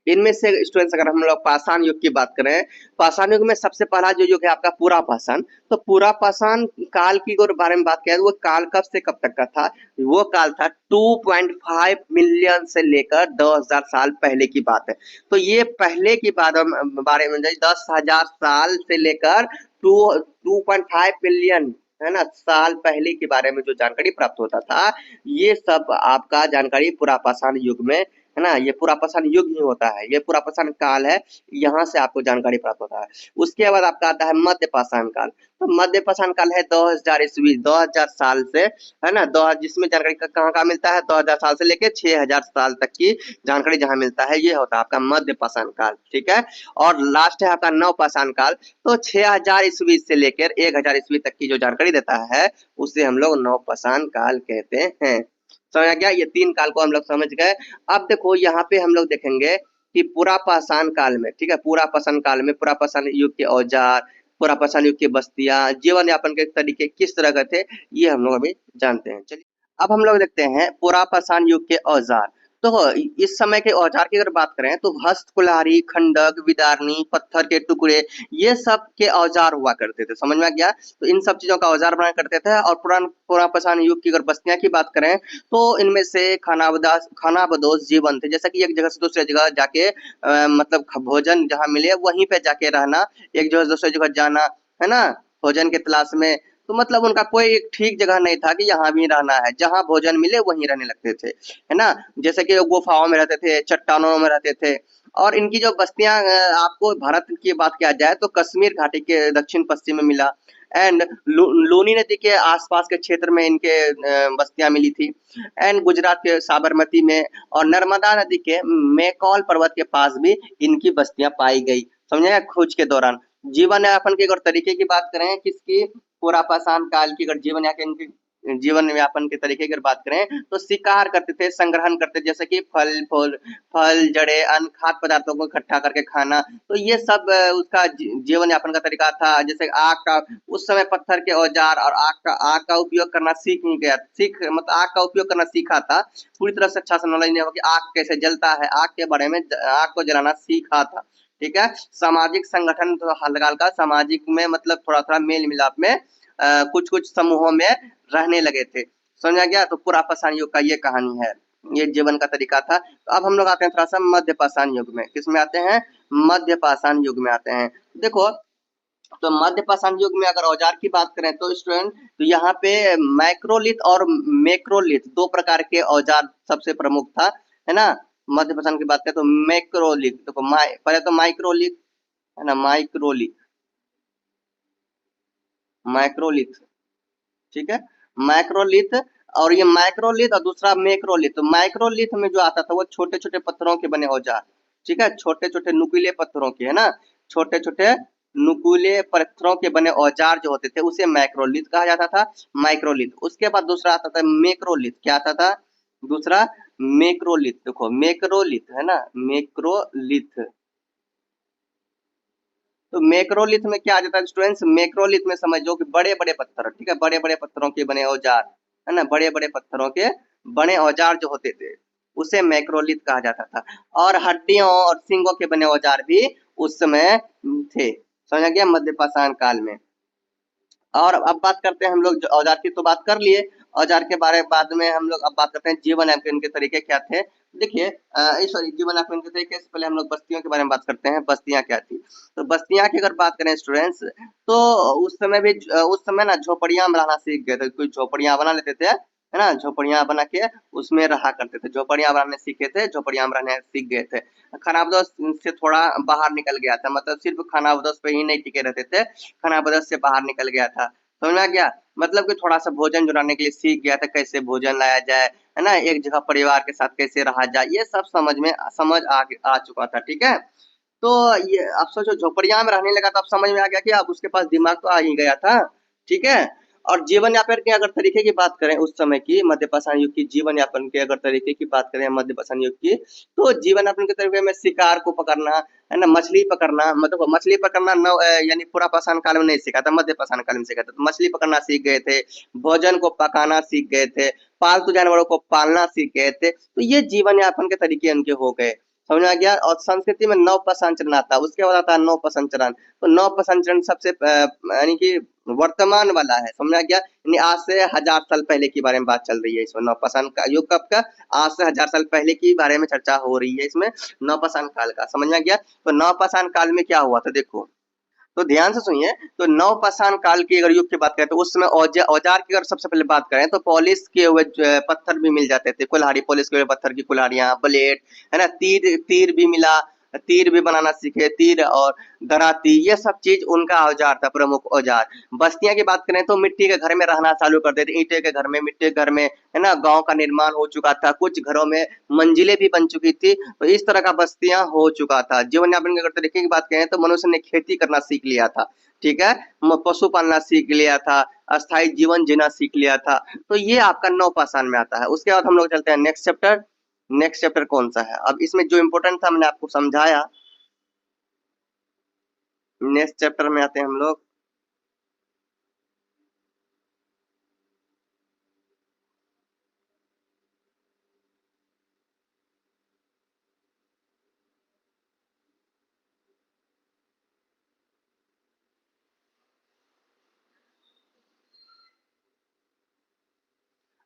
इनमें से स्टूडेंट्स अगर हम लोग पाषाण युग की बात करें, पाषाण युग में सबसे पहला जो युग है आपका पूरा पाषाण। तो पूरा पाषाण काल की अगर बारे में बात करें, वो काल कब से कब तक का था? वो काल था 2.5 मिलियन से लेकर 10,000 साल पहले की बात है। तो ये पहले की बारे में 10,000 साल से लेकर 2.5 मिलियन, है ना, साल पहले के बारे में जो जानकारी प्राप्त होता था, ये सब आपका जानकारी पूरा पाषाण युग में, है ना, ये पूरा पाषाण युग ही होता है, ये पूरा पाषाण काल है, यहाँ से आपको जानकारी प्राप्त होता है। उसके बाद आपका आता है मध्य पाषाण काल। तो मध्य पाषाण काल है 2000 ईस्वी, 2000 साल से, है ना, 2000, जिसमें जानकारी कहाँ का मिलता है, 2000 साल से लेके 6000 साल तक की जानकारी जहाँ मिलता है, ये होता है आपका मध्य पाषाण काल, ठीक है। और लास्ट है आपका नव पाषाण काल। तो 6000 ईस्वी से लेकर 1000 ईस्वी तक की जो जानकारी देता है, उसे हम लोग नव पाषाण काल कहते हैं। समझ गया? ये 3 काल को हम लोग समझ गए। अब देखो यहाँ पे हम लोग देखेंगे कि पूरा पाषाण काल में, ठीक है, पूरा पाषाण काल में पूरा पाषाण युग के औजार, पूरा पाषाण युग की बस्तियां, जीवन यापन के तरीके किस तरह के थे, ये हम लोग अभी जानते हैं। चलिए अब हम लोग देखते हैं पूरा पाषाण युग के औजार। तो इस समय के औजार की अगर बात करें तो हस्त कुल्हाड़ी, खंडक, विदारनी, पत्थर के टुकड़े, ये सब के औजार हुआ करते थे। समझ में आ गया? तो इन सब चीजों का औजार बनाया करते थे। और पूरा पाषाण युग की अगर बस्तियां की बात करें तो इनमें से खानाबदोश जीवन थे, जैसा कि एक जगह से दूसरी जगह जाके मतलब भोजन जहाँ मिले वहीं पे जाके रहना, एक जगह से दूसरी जगह जाना, है ना, भोजन के तलाश में। तो मतलब उनका कोई एक ठीक जगह नहीं था कि यहाँ भी रहना है, जहाँ भोजन मिले वहीं रहने लगते थे, है ना। जैसे कि गुफाओं में रहते थे, चट्टानों में रहते थे। और इनकी जो बस्तियां, आपको भारत की बात किया जाए तो कश्मीर घाटी के दक्षिण पश्चिम में मिला, एंड लूनी नदी के आसपास के क्षेत्र में इनके बस्तियां मिली थी, एंड गुजरात के साबरमती में और नर्मदा नदी के मैकॉल पर्वत के पास भी इनकी बस्तियां पाई गई। समझे? खोज के दौरान जीवन यापन के अगर तरीके की बात करें किसकी, पूरा पाषाण काल की अगर जीवन यापन की जीवन यापन के तरीके की अगर बात करें तो शिकार करते थे, संग्रहण करते थे, जैसे कि फल जड़े अन्य खाद्य पदार्थों को इकट्ठा करके खाना। तो ये सब उसका जीवन यापन का तरीका था। जैसे आग का, उस समय पत्थर के औजार और आग का उपयोग करना सीख नहीं गया, सीख मतलब आग का उपयोग करना सीखा था। पूरी तरह से अच्छा से नॉलेज नहीं होगा कि आग कैसे जलता है, आग के बारे में आग को जलाना सीखा था। ठीक है। सामाजिक संगठन तो हल्का हल्का सामाजिक में मतलब थोड़ा थोड़ा मेल मिलाप में कुछ कुछ समूहों में रहने लगे थे। समझा गया। तो पूरा पाषाण युग का ये कहानी है, ये जीवन का तरीका था। तो अब हम लोग आते हैं थोड़ा सा मध्य पाषाण युग में। किसमें आते हैं? मध्य पाषाण युग में आते हैं। देखो, तो मध्य पाषाण युग में अगर औजार की बात करें तो स्टूडेंट, तो यहाँ पे माइक्रोलिथ और मैक्रोलिथ दो प्रकार के औजार सबसे प्रमुख था, है ना। मध्य पाषाण की बात करें तो मैक्रोलिथ, देखो पहले तो माइक्रोलिथ, है ना, माइक्रोलिथ, ठीक है, माइक्रोलिथ। और ये माइक्रोलिथ और दूसरा मैक्रोलिथ। तो माइक्रोलिथ में जो आता था वो छोटे छोटे पत्थरों के बने औजार, ठीक है, छोटे छोटे नुकीले पत्थरों के, है ना, छोटे छोटे नुकीले पत्थरों के बने औजार जो होते थे उसे माइक्रोलिथ कहा जाता था। माइक्रोलिथ। उसके बाद दूसरा आता था मैक्रोलिथ। क्या आता था? दूसरा मैक्रोलिथ। देखो मैक्रोलिथ, है ना, मैक्रोलिथ। तो मैक्रोलिथ में क्या आ जाता है स्टूडेंट्स? मैक्रोलिथ में समझो कि बड़े बड़े पत्थर, ठीक है, बड़े बड़े पत्थरों के बने औजार, है ना, बड़े बड़े पत्थरों के बने औजार जो होते थे उसे मैक्रोलिथ कहा जाता था। और हड्डियों और सींगों के बने औजार भी उस समय थे। समझ गया, मध्य पाषाण काल में। और अब बात करते हैं हम लोग, औजार की तो बात कर लिए, औजार के बारे बाद में हम लोग अब बात करते हैं जीवन यापन के तरीके क्या थे। देखिए, सॉरी, जीवन यापन के तरीके से पहले हम लोग बस्तियों के बारे में बात करते हैं। बस्तियां क्या थी? तो बस्तियां की अगर बात करें स्टूडेंट्स, तो उस समय भी उस समय ना झोपड़ियां में रहना सीख गए थे। कुछ झोपड़ियां बना लेते थे, है ना, झोपड़ियां बना के उसमें रहा करते थे। झोपड़ियां बनाने सीखे थे, झोपड़ियां में रहने सीख गए थे। खानाबदोश से थोड़ा बाहर निकल गया था, मतलब सिर्फ खानाबदोश पे ही नहीं टिके रहते थे, खानाबदोश से बाहर निकल गया था। समझ में आ गया? मतलब कि थोड़ा सा भोजन जुटाने के लिए सीख गया था, कैसे भोजन लाया जाए, है ना, एक जगह परिवार के साथ कैसे रहा जाए, ये सब समझ आ चुका था। ठीक है। तो ये अब सोचो, झोपड़िया में रहने लगा तो अब समझ में आ गया कि अब उसके पास दिमाग तो आ ही गया था। ठीक है। और जीवन यापन के अगर तरीके की बात करें उस समय की, मध्य पाषाण युग की जीवन यापन के अगर तरीके की बात करें मध्य पाषाण युग की, तो जीवन यापन के तरीके में शिकार को पकड़ना, है ना, मछली पकड़ना, मतलब मछली पकड़ना यानी पूरा पाषाण काल में नहीं सीखा था, मध्य पाषाण काल में सीखा था। तो मछली पकड़ना सीख गए थे, भोजन को पकाना सीख गए थे, पालतू जानवरों को पालना सीख गए थे। तो ये जीवन यापन के तरीके उनके हो गए। समझ में आ गया। और संस्कृति में नव पसंचरण आता है, उसके बाद आता है नव पसंचरण। तो नव पसंचरण सबसे यानी कि वर्तमान वाला है। समझ में आ गया। यानी आज से 1000 साल पहले के बारे में बात चल रही है इसमें। नव पाषाण का युग कब का? आज से 1000 साल पहले के बारे में चर्चा हो रही है इसमें, नव पाषाण काल का। समझ में आ गया। तो नव पाषाण काल में क्या हुआ था देखो, तो ध्यान से सुनिए। तो नवपाषाण काल की अगर युग की बात करें तो उस समय औजार की अगर सबसे पहले बात करें तो पॉलिश किए हुए पत्थर भी मिल जाते थे, कुल्हाड़ी, पॉलिश किए हुए पत्थर की कुल्हाड़ियां, ब्लेड, है ना, तीर तीर भी मिला, तीर भी बनाना सीखे, तीर और दराती, ये सब चीज उनका औजार था, प्रमुख औजार। बस्तियां की बात करें तो मिट्टी के घर में रहना चालू कर देते, ईंटे के घर में, मिट्टी के घर में, है ना, गांव का निर्माण हो चुका था, कुछ घरों में मंजिलें भी बन चुकी थी। तो इस तरह का बस्तियां हो चुका था। जीवन यापन की अगर तरीके की बात करें तो मनुष्य ने खेती करना सीख लिया था। ठीक है। पशु पालना सीख लिया था, अस्थायी जीवन जीना सीख लिया था। तो ये आपका नवपाषाण में आता है। उसके बाद हम लोग चलते हैं नेक्स्ट चैप्टर। नेक्स्ट चैप्टर कौन सा है? अब इसमें जो इम्पोर्टेंट था मैंने आपको समझाया। नेक्स्ट चैप्टर में आते हैं हम लोग।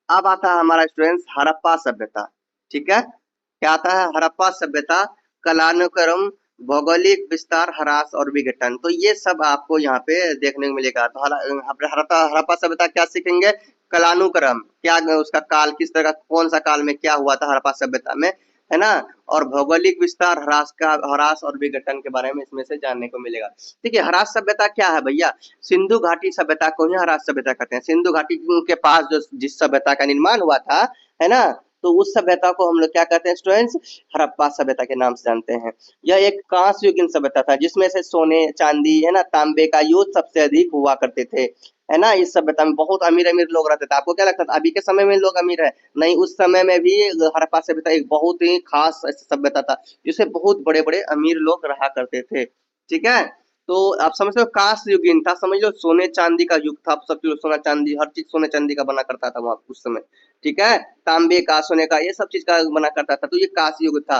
अब आता है हमारा स्टूडेंट्स हड़प्पा सभ्यता। ठीक है। क्या आता है? हड़प्पा सभ्यता, कालानुक्रम, भौगोलिक विस्तार, ह्रास और विघटन। तो ये सब आपको यहाँ पे देखने को मिलेगा। तो हड़प्पा हड़प्पा सभ्यता क्या सीखेंगे? कालानुक्रम, क्या उसका काल, किस तरह का, कौन सा काल में क्या हुआ था हड़प्पा सभ्यता में, है ना। और भौगोलिक विस्तार, ह्रास और विघटन के बारे में इसमें से जानने को मिलेगा। देखिए, ह्रास सभ्यता क्या है भैया? सिंधु घाटी सभ्यता को ही ह्रास सभ्यता कहते हैं। सिंधु घाटी के पास जो जिस सभ्यता का निर्माण हुआ था, है ना, तो उस सभ्यता को हम लोग क्या कहते हैं स्टूडेंट्स, हड़प्पा सभ्यता के नाम से जानते हैं। यह एक कांस्य युगीन सभ्यता था जिसमें से सोने चांदी है ना तांबे का यूज सबसे अधिक हुआ करते थे, है ना। इस सभ्यता में बहुत अमीर अमीर लोग रहते थे। आपको क्या लगता था अभी के समय में लोग अमीर है? नहीं, उस समय में भी हड़प्पा सभ्यता एक बहुत ही खास सभ्यता था जिसे बहुत बड़े बड़े अमीर लोग रहा करते थे। ठीक है, तो आप समझते हो कांस्य युगीन था, समझ लो सोने चांदी का युग था, सब चीज सोना चांदी, हर चीज सोने चांदी का बना करता था वहां उस समय। ठीक है, तांबे का सोने का ये सब चीज का बना करता था, तो ये कांस्य युग था।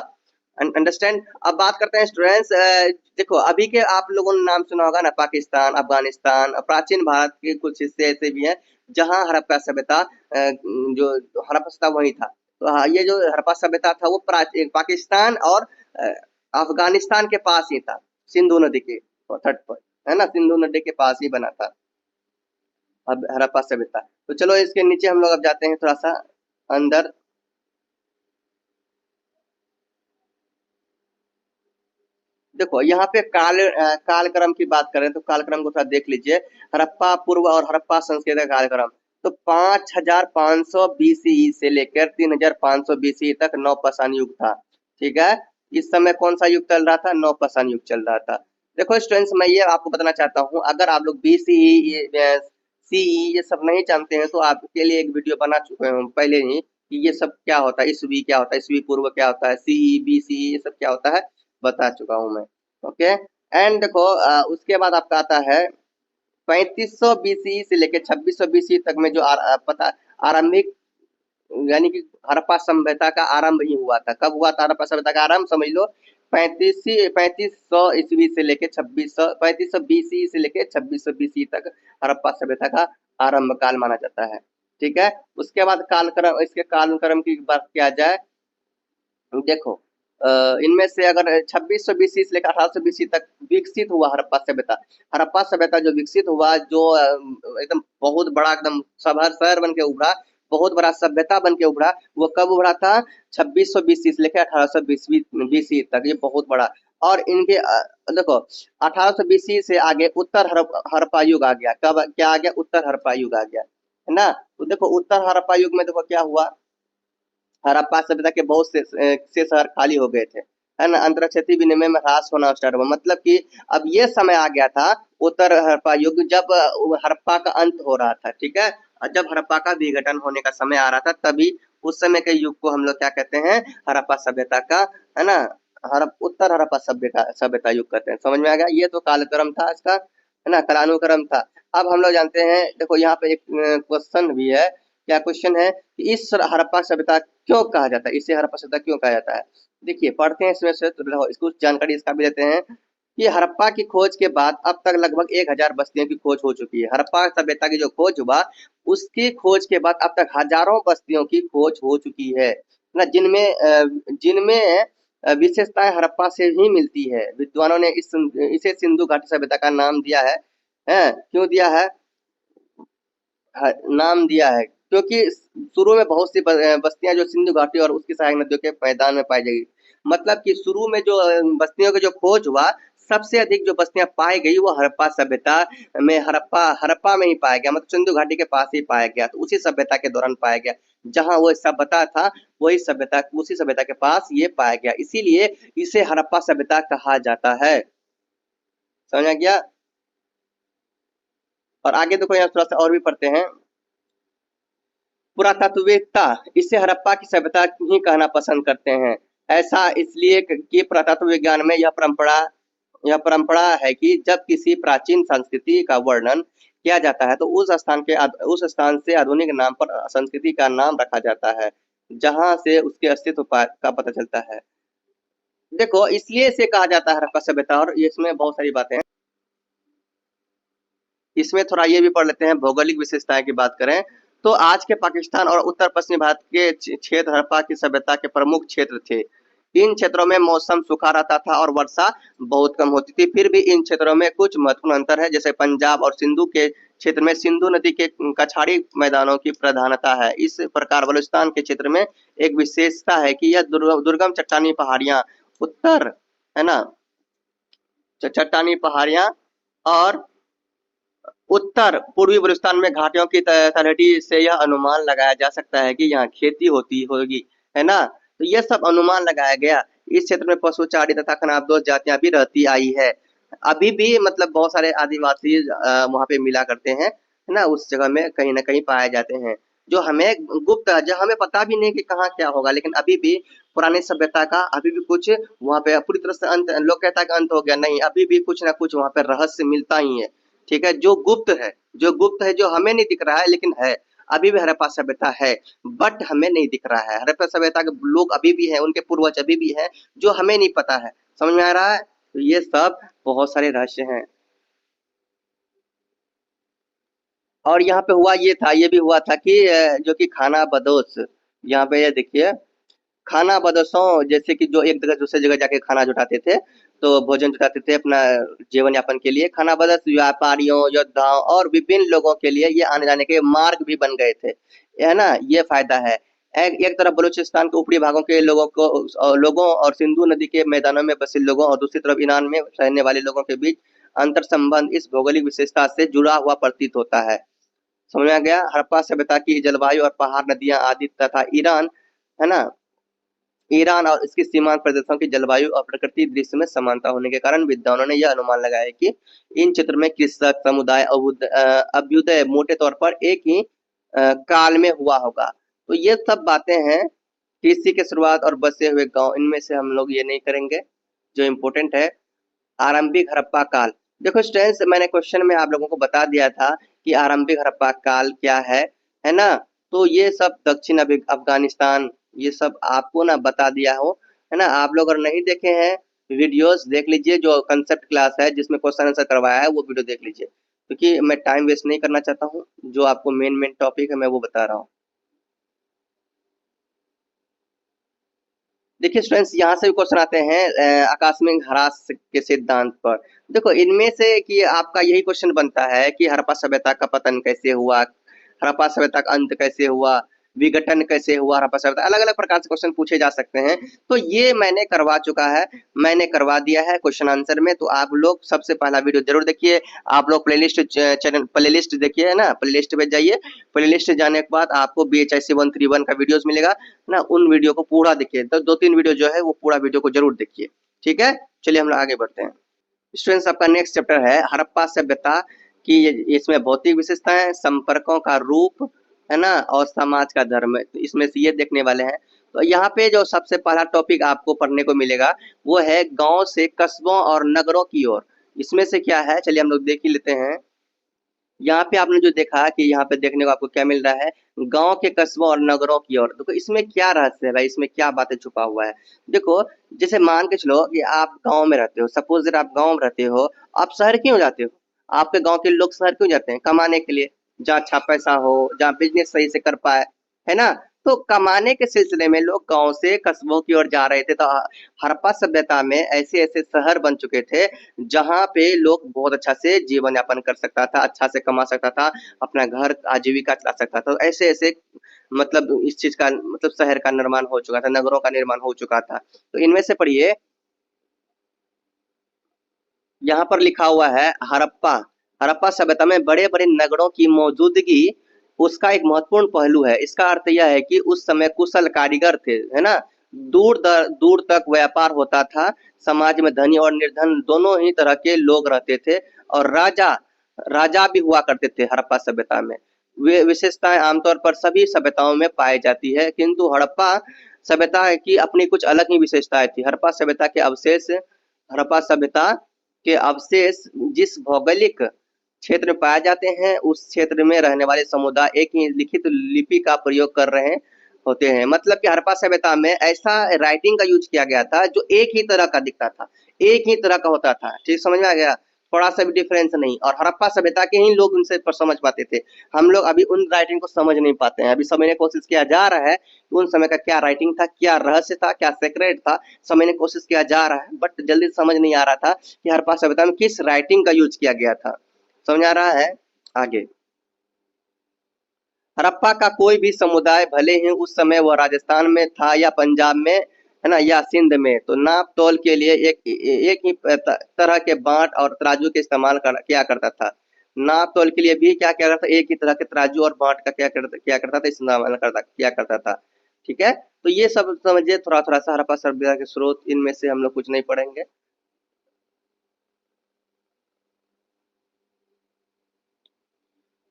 अंडरस्टैंड। अब बात करते हैं स्टूडेंट्स, देखो अभी के आप लोगों ने नाम सुना होगा ना, पाकिस्तान, अफगानिस्तान, प्राचीन भारत के कुछ हिस्से ऐसे भी हैं जहां हड़प्पा सभ्यता जो हड़प्पा सभ्यता वही था। तो हाँ, ये जो हड़प्पा सभ्यता था वो पाकिस्तान और अ, अफगानिस्तान के पास ही था, सिंधु नदी के तट पर, है ना, सिंधु नदी के पास ही बना था अब हड़प्पा सभ्यता। तो चलो इसके नीचे हम लोग अब जाते हैं थोड़ा सा अंदर। देखो यहाँ पे कालक्रम की बात करें तो कालक्रम को थोड़ा देख लीजिए। हड़प्पा पूर्व और हड़प्पा संस्कृति का कालक्रम, तो 5500 बीसीई से लेकर 3500 बीसीई तक नवपाषाण युग था। ठीक है, इस समय कौन सा युग चल रहा था? नवपाषाण युग चल रहा था। देखो स्टूडेंट्स, मैं ये आपको बताना चाहता हूँ, अगर आप लोग बीसीई सीई ये सब नहीं जानते हैं तो आपके लिए एक वीडियो बना चुके हैं पहले ही कि ये सब क्या होता है, ईस्वी क्या होता है, ईस्वी पूर्व क्या होता है, सीई बीसीई ये सब क्या होता है, बता चुका हूँ मैं। ओके, एंड देखो उसके बाद आपका आता है 3500 बीसी से लेके 2600 बीसी तक में जो पता आरंभिक, यानी कि हड़प्पा सभ्यता का आरंभ ही हुआ था। कब हुआ था हड़प्पा सभ्यता का आरंभ? समझ लो 3500 ईस्वी से लेके 3500 बीसी से लेके 2600 बीसी तक हड़प्पा सभ्यता का आरंभ काल माना जाता है। ठीक है, उसके बाद कालक्रम, इसके कालक्रम की बात किया जाए, देखो इनमें से अगर 2600 बीसी से लेकर 1800 बीसी तक विकसित हुआ हड़प्पा सभ्यता। हड़प्पा सभ्यता जो विकसित हुआ, जो एकदम बहुत बड़ा, एकदम शहर शहर बन के उभरा, बहुत बड़ा सभ्यता बन के उभरा, वो कब उभरा था? 2600 बीसी से लेकर 1800 बीसी बीसी तक, ये बहुत बड़ा। और इनके देखो 1800 बीसी से आगे उत्तर हड़प्पा युग आ गया। कब क्या आ गया? उत्तर हड़प्पा युग आ गया, है ना। तो देखो उत्तर हड़प्पा युग में देखो क्या हुआ, हड़प्पा सभ्यता के बहुत से शहर खाली हो गए थे, है ना। अंतरक्षेत्रीय विनिमय में ह्रास होना स्टार्ट हुआ, मतलब कि अब ये समय आ गया था उत्तर हड़प्पा युग, जब हड़प्पा का अंत हो रहा था। ठीक है, और जब हड़प्पा का विघटन होने का समय आ रहा था, तभी उस समय के युग को हम लोग क्या कहते हैं? हड़प्पा सभ्यता का, है ना, उत्तर हड़प्पा सभ्यता युग कहते हैं। समझ में आ गया? ये तो कालक्रम था इसका, है ना, कालानुक्रम था। अब हम लोग जानते हैं, देखो यहाँ पे एक क्वेश्चन भी है। क्या क्वेश्चन है कि इस हड़प्पा सभ्यता क्यों कहा जाता है, इसे हड़प्पा सभ्यता क्यों कहा जाता है? देखिए पढ़ते हैं इसमें से, तो देखो इसको जानकारी इसका भी देते हैं कि हड़प्पा की खोज के बाद अब तक लगभग 1000 बस्तियों की खोज हो चुकी है। हड़प्पा सभ्यता की जो खोज हुआ, उसकी खोज के बाद अब तक हजारों बस्तियों की खोज हो चुकी है ना, जिनमें विशेषताएं हड़प्पा से ही मिलती है। विद्वानों ने इसे सिंधु घाटी सभ्यता का नाम दिया है। क्यों दिया है? नाम दिया है क्योंकि शुरू में बहुत सी बस्तियां जो सिंधु घाटी और उसकी सहायक नदियों के मैदान में पाई गई। मतलब कि शुरू में जो बस्तियों का जो खोज हुआ, सबसे अधिक जो बस्तियां पाई गई वो हड़प्पा सभ्यता में, हड़प्पा हड़प्पा में ही पाया गया, मतलब सिंधु घाटी के पास ही पाया गया, तो उसी सभ्यता के दौरान पाया गया। जहां वो सभ्यता था, वही सभ्यता, उसी सभ्यता के पास ये पाया गया, इसीलिए इसे हड़प्पा सभ्यता कहा जाता है। समझ आ गया? और आगे देखो यहाँ थोड़ा सा और भी पढ़ते हैं। पुरातत्ववेत्ता इसे हड़प्पा की सभ्यता ही कहना पसंद करते हैं। ऐसा इसलिए कि पुरातत्व विज्ञान में यह परंपरा है कि जब किसी प्राचीन संस्कृति का वर्णन किया जाता है तो उस स्थान से आधुनिक नाम पर संस्कृति का नाम रखा जाता है, जहां से उसके अस्तित्व का पता चलता है। देखो इसलिए इसे कहा जाता है हड़प्पा सभ्यता, और इसमें बहुत सारी बातें हैं। इसमें थोड़ा ये भी पढ़ लेते हैं, भौगोलिक विशेषताएं की बात करें तो आज के पाकिस्तान और उत्तर पश्चिमी भारत के क्षेत्र हड़प्पा की सभ्यता के प्रमुख क्षेत्र थे। इन क्षेत्रों में मौसम सूखा रहता था और वर्षा बहुत कम होती थी। फिर भी इन क्षेत्रों में कुछ महत्वपूर्ण अंतर है, जैसे पंजाब और सिंधु के क्षेत्र में सिंधु नदी के कछाड़ी मैदानों की प्रधानता है। इस प्रकार बलूचिस्तान के क्षेत्र में एक विशेषता है कि यह दुर्गम चट्टानी पहाड़ियां, उत्तर, है ना, चट्टानी पहाड़ियां और उत्तर पूर्वी बलूचिस्तान में घाटियों की तलहटी से यह अनुमान लगाया जा सकता है कि यहाँ खेती होती होगी, है ना? तो ये सब अनुमान लगाया गया। इस क्षेत्र में पशु, चारी तथा खानाबदोश जातियां भी रहती आई है। अभी भी मतलब बहुत सारे आदिवासी वहाँ पे मिला करते हैं, है ना? उस जगह में कहीं न कहीं पाए जाते हैं। जो हमें गुप्त है, जो हमें पता भी नहीं कि कहाँ क्या होगा, लेकिन अभी भी पुरानी सभ्यता का अभी भी कुछ वहाँ पे पूरी तरह से अंत, लोग कहता है कि अंत हो गया, नहीं, अभी भी कुछ ना कुछ वहाँ पे रहस्य मिलता ही है। ठीक है, जो गुप्त है, जो हमें नहीं दिख रहा है लेकिन है। अभी भी हड़प्पा सभ्यता है, बट हमें नहीं दिख रहा है। हड़प्पा सभ्यता के लोग अभी भी हैं, उनके पूर्वज अभी भी हैं, जो हमें नहीं पता है। समझ में आ रहा है? तो ये सब बहुत सारे रहस्य हैं। और यहाँ पे हुआ ये था, ये भी हुआ था कि जो कि खाना बदोश, यहाँ पे ये देखिए, खाना बदोशों जैसे कि जो एक जगह से दूसरी जगह जाके खाना जुटाते थे, तो भोजन जुटाते थे अपना जीवन यापन के लिए। खाना बदोश व्यापारियों, योद्धाओं और विभिन्न लोगों के लिए ये आने जाने के मार्ग भी बन गए थे, है ना? ये फायदा है। एक तरफ बलूचिस्तान के ऊपरी भागों के लोगों और सिंधु नदी के मैदानों में बसे लोगों और दूसरी तरफ ईरान में रहने वाले लोगों के बीच अंतर संबंध इस भौगोलिक विशेषता से जुड़ा हुआ प्रतीत होता है। समझ में आ गया? हड़प्पा सभ्यता की जलवायु और पहाड़, नदियां आदि तथा ईरान, है ना? ईरान और इसके सीमांत प्रदेशों की जलवायु और प्रकृति दृश्य में समानता होने के कारण विद्वानों ने यह अनुमान लगाया कि इन क्षेत्र में कृषक समुदाय अभ्युदय मोटे तौर पर एक ही काल में हुआ होगा। तो ये सब बातें हैं, कृषि की शुरुआत और बसे हुए गांव, इनमें से हम लोग ये नहीं करेंगे। जो इम्पोर्टेंट है, आरंभिक हड़प्पा काल। देखो स्टूडेंट्स, मैंने क्वेश्चन में आप लोगों को बता दिया था कि आरंभिक हड़प्पा काल क्या है ना? तो ये सब दक्षिण अफगानिस्तान, ये सब आपको ना बता दिया हो, है ना? आप लोग अगर नहीं देखे हैं वीडियोस, देख लीजिए। जो कंसेप्ट क्लास है जिसमें क्वेश्चन आंसर करवाया है वो वीडियो देख लीजिए, क्योंकि मैं टाइम वेस्ट नहीं करना चाहता हूँ। जो आपको मेन मेन टॉपिक है मैं वो बता रहा हूँ। देखिए स्टूडेंट्स, यहाँ से भी क्वेश्चन आते हैं आकस्मिक ह्रास के सिद्धांत पर। देखो इनमें से कि आपका यही क्वेश्चन बनता है कि हड़प्पा सभ्यता का पतन कैसे हुआ, हड़प्पा सभ्यता का अंत कैसे हुआ, विघटन कैसे हुआ हड़प्पा सभ्यता, अलग अलग प्रकार से क्वेश्चन पूछे जा सकते हैं। तो ये मैंने करवा चुका है, मैंने करवा दिया है क्वेश्चन आंसर में। तो आप लोग सबसे पहला वीडियो जरूर देखिए। आप लोग प्लेलिस्ट चैनल प्लेलिस्ट देखिए, है ना? प्लेलिस्ट पे जाइए, प्लेलिस्ट जाने के बाद आपको BHIC 131 का वीडियोस मिलेगा ना, उन वीडियो को पूरा देखिए। तो 2-3 वीडियो जो है वो पूरा वीडियो को जरूर देखिए। ठीक है, चलिए हम लोग आगे बढ़ते हैं। स्टूडेंट्स, आपका नेक्स्ट चैप्टर है हड़प्पा सभ्यता की। इसमें भौतिक विशेषताएं, संपर्कों का रूप, है ना, और समाज का धर्म, तो इसमें से ये देखने वाले हैं। तो यहाँ पे जो सबसे पहला टॉपिक आपको पढ़ने को मिलेगा वो है गांव से कस्बों और नगरों की ओर। इसमें से क्या है, चलिए हम लोग देख ही लेते हैं। यहाँ पे आपने जो देखा कि यहाँ पे देखने को आपको क्या मिल रहा है, गांव के कस्बों और नगरों की ओर। देखो इसमें क्या रहस्य है भाई, इसमें क्या बातें छुपा हुआ है। देखो, जैसे मान के चलो कि आप गांव में रहते हो, सपोज दैट आप गांव में रहते हो, आप शहर क्यों जाते हो? आपके गांव के लोग शहर क्यों जाते हैं? कमाने के लिए, जहाँ अच्छा पैसा हो, जहाँ बिजनेस सही से कर पाए, है ना? तो कमाने के सिलसिले में लोग गांव से कस्बों की ओर जा रहे थे। तो हड़प्पा सभ्यता में ऐसे ऐसे शहर बन चुके थे जहाँ पे लोग बहुत अच्छा से जीवन यापन कर सकता था, अच्छा से कमा सकता था, अपना घर आजीविका चला सकता था। तो ऐसे ऐसे मतलब इस चीज का मतलब शहर का निर्माण हो चुका था, नगरों का निर्माण हो चुका था। तो इनमें से पढ़िए, यहाँ पर लिखा हुआ है हड़प्पा। हड़प्पा सभ्यता में बड़े बड़े नगरों की मौजूदगी उसका एक महत्वपूर्ण पहलू है। इसका अर्थ यह है कि उस समय कुशल कारीगर थे, है ना? दूर तक व्यापार होता था। समाज में धनी और निर्धन दोनों ही तरह के लोग रहते थे, और राजा राजा भी हुआ करते थे हड़प्पा सभ्यता में। वे विशेषताएं आमतौर पर सभी सभ्यताओं में पाई जाती है, किंतु हड़प्पा सभ्यता की अपनी कुछ अलग ही विशेषताएं थी। हड़प्पा सभ्यता के अवशेष जिस भौगोलिक क्षेत्र में पाए जाते हैं, उस क्षेत्र में रहने वाले समुदाय एक ही लिखित लिपि का प्रयोग कर रहे होते हैं। मतलब कि हड़प्पा सभ्यता में ऐसा राइटिंग का यूज किया गया था जो एक ही तरह का दिखता था, एक ही तरह का होता था। ठीक समझ में आ गया? थोड़ा सा भी डिफरेंस नहीं। और हड़प्पा सभ्यता के ही लोग उनसे पर समझ पाते थे। हम लोग अभी उन राइटिंग को समझ नहीं पाते हैं। अभी समझने की कोशिश किया जा रहा है कि उन समय का क्या राइटिंग था, क्या रहस्य था, क्या सेक्रेट था, समझने की कोशिश किया जा रहा है। बट जल्दी समझ नहीं आ रहा था कि हड़प्पा सभ्यता में किस राइटिंग का यूज किया गया था। समझ आ रहा है? आगे, हड़प्पा का कोई भी समुदाय, भले ही उस समय वह राजस्थान में था या पंजाब में, है ना, या सिंध में, तो नाप तोल के लिए एक एक ही तरह के बांट और तराजू के इस्तेमाल किया करता था। नाप तौल के लिए भी क्या क्या करता था, एक ही तरह के तराजू और बाट का क्या करता था, इस्तेमाल करता किया करता था। ठीक है, तो ये सब समझिए थोड़ा थोड़ा सा हड़प्पा सभ्यता के स्रोत, इनमें से हम लोग कुछ नहीं पढ़ेंगे।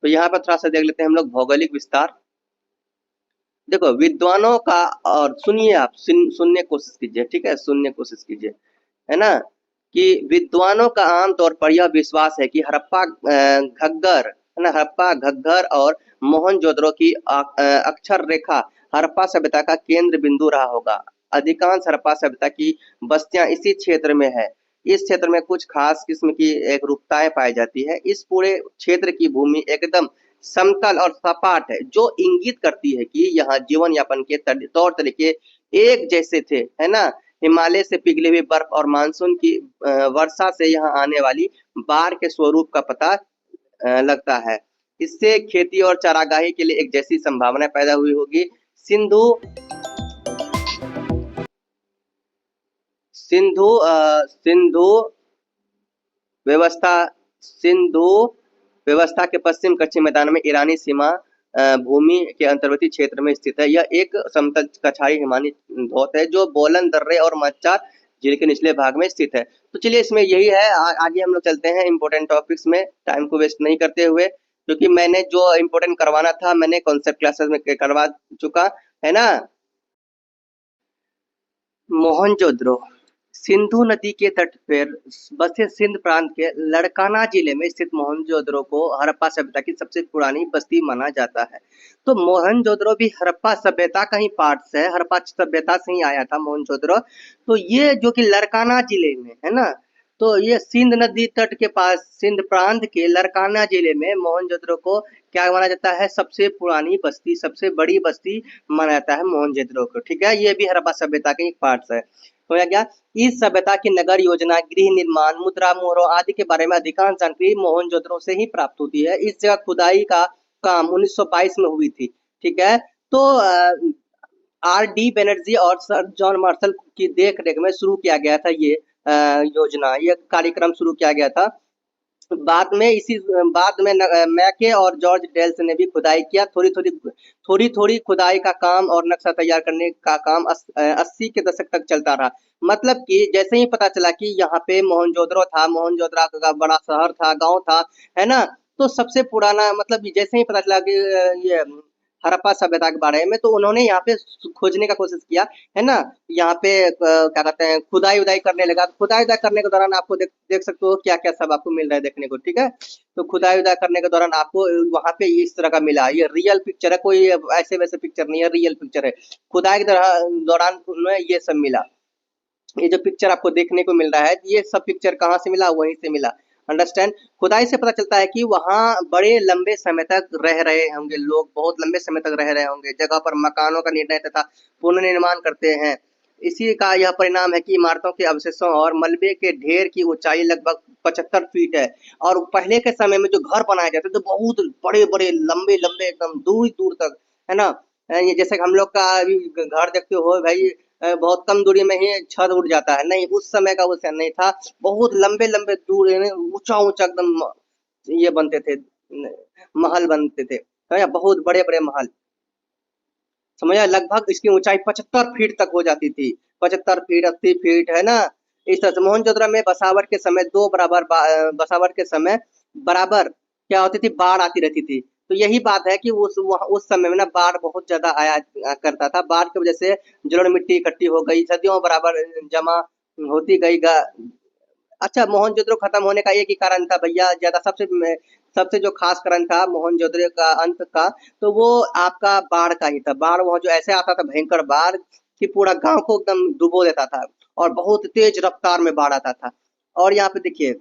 तो यहाँ पर थोड़ा सा देख लेते हैं हम लोग भौगोलिक विस्तार। देखो विद्वानों का, और सुनिए आप, सुनने की कोशिश कीजिए, ठीक है, सुनने की कोशिश कीजिए, है ना, कि विद्वानों का आमतौर पर यह विश्वास है कि हड़प्पा घग्गर, है ना, हड़प्पा घग्गर और मोहनजोदड़ो की अक्षर रेखा हड़प्पा सभ्यता का केंद्र बिंदु रहा होगा। अधिकांश हड़प्पा सभ्यता की बस्तियां इसी क्षेत्र में है। इस क्षेत्र में कुछ खास किस्म की एक रूपताएं पाई जाती है। इस पूरे क्षेत्र की भूमि एकदम समतल और सपाट है, जो इंगित करती है कि यहाँ जीवन यापन के तौर तरीके एक जैसे थे, है ना। हिमालय से पिघली हुई बर्फ और मानसून की वर्षा से यहाँ आने वाली बाढ़ के स्वरूप का पता लगता है। इससे खेती और चारागाही के लिए एक जैसी संभावना पैदा हुई होगी। सिंधु सिंधु सिंधु व्यवस्था सिंधु व्यवस्था के पश्चिम कच्छी मैदान में ईरानी सीमा भूमि के अंतर्वर्ती क्षेत्र में स्थित है। यह एक समतल कछाड़ी हिमानी धौत है जो बोलन दर्रे और मच्चार झील के निचले भाग में स्थित है। तो चलिए इसमें यही है, आगे हम लोग चलते हैं इंपॉर्टेंट टॉपिक्स में, टाइम को वेस्ट नहीं करते हुए, क्योंकि मैंने जो इम्पोर्टेंट करवाना था मैंने कॉन्सेप्ट क्लासेस में करवा चुका, है ना। मोहनजोदड़ो सिंधु नदी के तट पर बसे सिंध प्रांत के लड़काना जिले में स्थित मोहनजोदड़ो को हड़प्पा सभ्यता की सबसे पुरानी बस्ती माना जाता है। तो मोहनजोदड़ो भी हड़प्पा सभ्यता का ही पार्ट है, हड़प्पा सभ्यता से ही आया था मोहनजोदड़ो। तो ये जो कि लड़काना जिले में है ना, तो ये सिंध नदी तट के पास सिंध प्रांत के लड़काना जिले में मोहनजोदड़ो को क्या माना जाता है, सबसे पुरानी बस्ती, सबसे बड़ी बस्ती माना जाता है मोहनजोदड़ो को। ठीक है, ये भी हड़प्पा सभ्यता के एक पार्ट है। तो क्या, इस सभ्यता की नगर योजना, गृह निर्माण, मुद्रा मोहरों आदि के बारे में अधिकांश जानकारी मोहनजोदड़ो से ही प्राप्त होती है। इस जगह खुदाई का काम 1922 में हुई थी। ठीक है, तो आर डी बनर्जी और सर जॉन मार्शल की देख रेख में शुरू किया गया था ये योजना, ये कार्यक्रम शुरू किया गया था। बाद में मैके और जॉर्ज डेल्स ने भी खुदाई किया। थोड़ी थोड़ी खुदाई का काम और नक्शा तैयार करने का काम 80 के दशक तक चलता रहा। मतलब कि जैसे ही पता चला कि यहाँ पे मोहनजोदड़ो था, मोहनजोदड़ो का बड़ा शहर था, गांव था, है ना, तो सबसे पुराना, मतलब जैसे ही पता चला कि ये हड़प्पा सभ्यता के बारे में, तो उन्होंने यहाँ पे खोजने का कोशिश किया, है ना। यहाँ पे क्या कहते हैं, खुदाई उदाई करने लगा। खुदाई उदाई करने के दौरान आपको देख सकते हो क्या क्या सब आपको मिल रहा है देखने को। ठीक है, तो खुदाई उदाई करने के दौरान आपको वहां पे इस तरह का मिला, ये रियल पिक्चर है, कोई ऐसे वैसे पिक्चर नहीं है, रियल पिक्चर है। खुदाई के दौरान उन्हें ये सब मिला। ये जो पिक्चर आपको देखने को मिल रहा है, ये सब पिक्चर कहाँ से मिला, वहीं से मिला। अंडरस्टैंड, खुदाई से पता चलता है कि वहाँ बड़े लंबे समय तक रह रहे होंगे लोग, बहुत लंबे समय तक रह रहे होंगे। जगह पर मकानों का निर्णय तथा पुनर्निर्माण करते हैं। इसी का यह परिणाम है कि इमारतों के अवशेषों और मलबे के ढेर की ऊंचाई लगभग 75 फीट है। और पहले के समय में जो घर बनाए जाते थे, तो बहुत बड़े बड़े लंबे लंबे एकदम दूर दूर तक, है ना। ये जैसे हम लोग का अभी घर देखते हो भाई, बहुत कम दूरी में ही छत उड़ जाता है, नहीं उस समय का वैसा नहीं था। बहुत लंबे लंबे दूर, ऊंचा ऊंचा एकदम ये बनते थे, महल बनते थे, है ना, बहुत बड़े बड़े महल। समझा, लगभग इसकी ऊंचाई 75 फीट तक हो जाती थी, 75 फीट 80 फीट, है ना। इस तरह से मोहनजोदड़ो में बसावट के समय बसावट के समय बराबर क्या होती थी, बाढ़ आती रहती थी। तो यही बात है कि उस समय में ना बाढ़ बहुत ज्यादा आया करता था। बाढ़ की वजह से जलोढ़ मिट्टी इकट्ठी हो गई, सदियों बराबर जमा होती गई। अच्छा, मोहनजोदड़ो खत्म होने का एक ही कारण था भैया, ज्यादा सबसे जो खास कारण था मोहनजोदड़ो का अंत का, तो वो आपका बाढ़ का ही था। बाढ़ वहाँ जो ऐसे आता था, भयंकर बाढ़, कि पूरा गांव को एकदम डुबो देता था, और बहुत तेज रफ्तार में बाढ़ आता था। और यहाँ पे देखिए,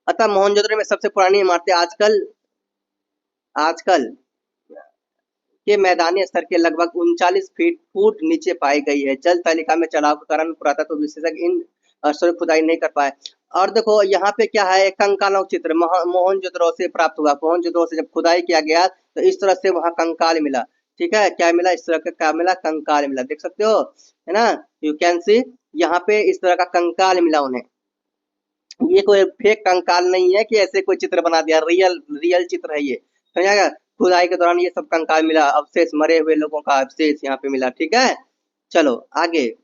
अतः मोहनजोदड़ो में सबसे पुरानी इमारतें आजकल आजकल के मैदानी स्तर के लगभग 39 फुट नीचे पाई गई है। जल तालिका में चढ़ाव के कारण पुरातत्व विशेषज्ञ इन स्थलों की खुदाई नहीं कर पाए। और देखो यहाँ पे क्या है, कंकालों का चित्र मोहनजोदड़ो से प्राप्त हुआ। मोहनजोदड़ो से जब खुदाई किया गया, तो इस तरह से वहाँ कंकाल मिला। ठीक है, क्या मिला, इस तरह का क्या मिला, कंकाल मिला, देख सकते हो, है ना। यू कैन सी, यहाँ पे इस तरह का कंकाल मिला उन्हें। ये कोई फेक कंकाल नहीं है कि ऐसे कोई चित्र बना दिया, रियल रियल चित्र है ये। समझा? खुदाई के दौरान ये सब कंकाल मिला, अवशेष, मरे हुए लोगों का अवशेष यहाँ पे मिला। ठीक है, चलो आगे।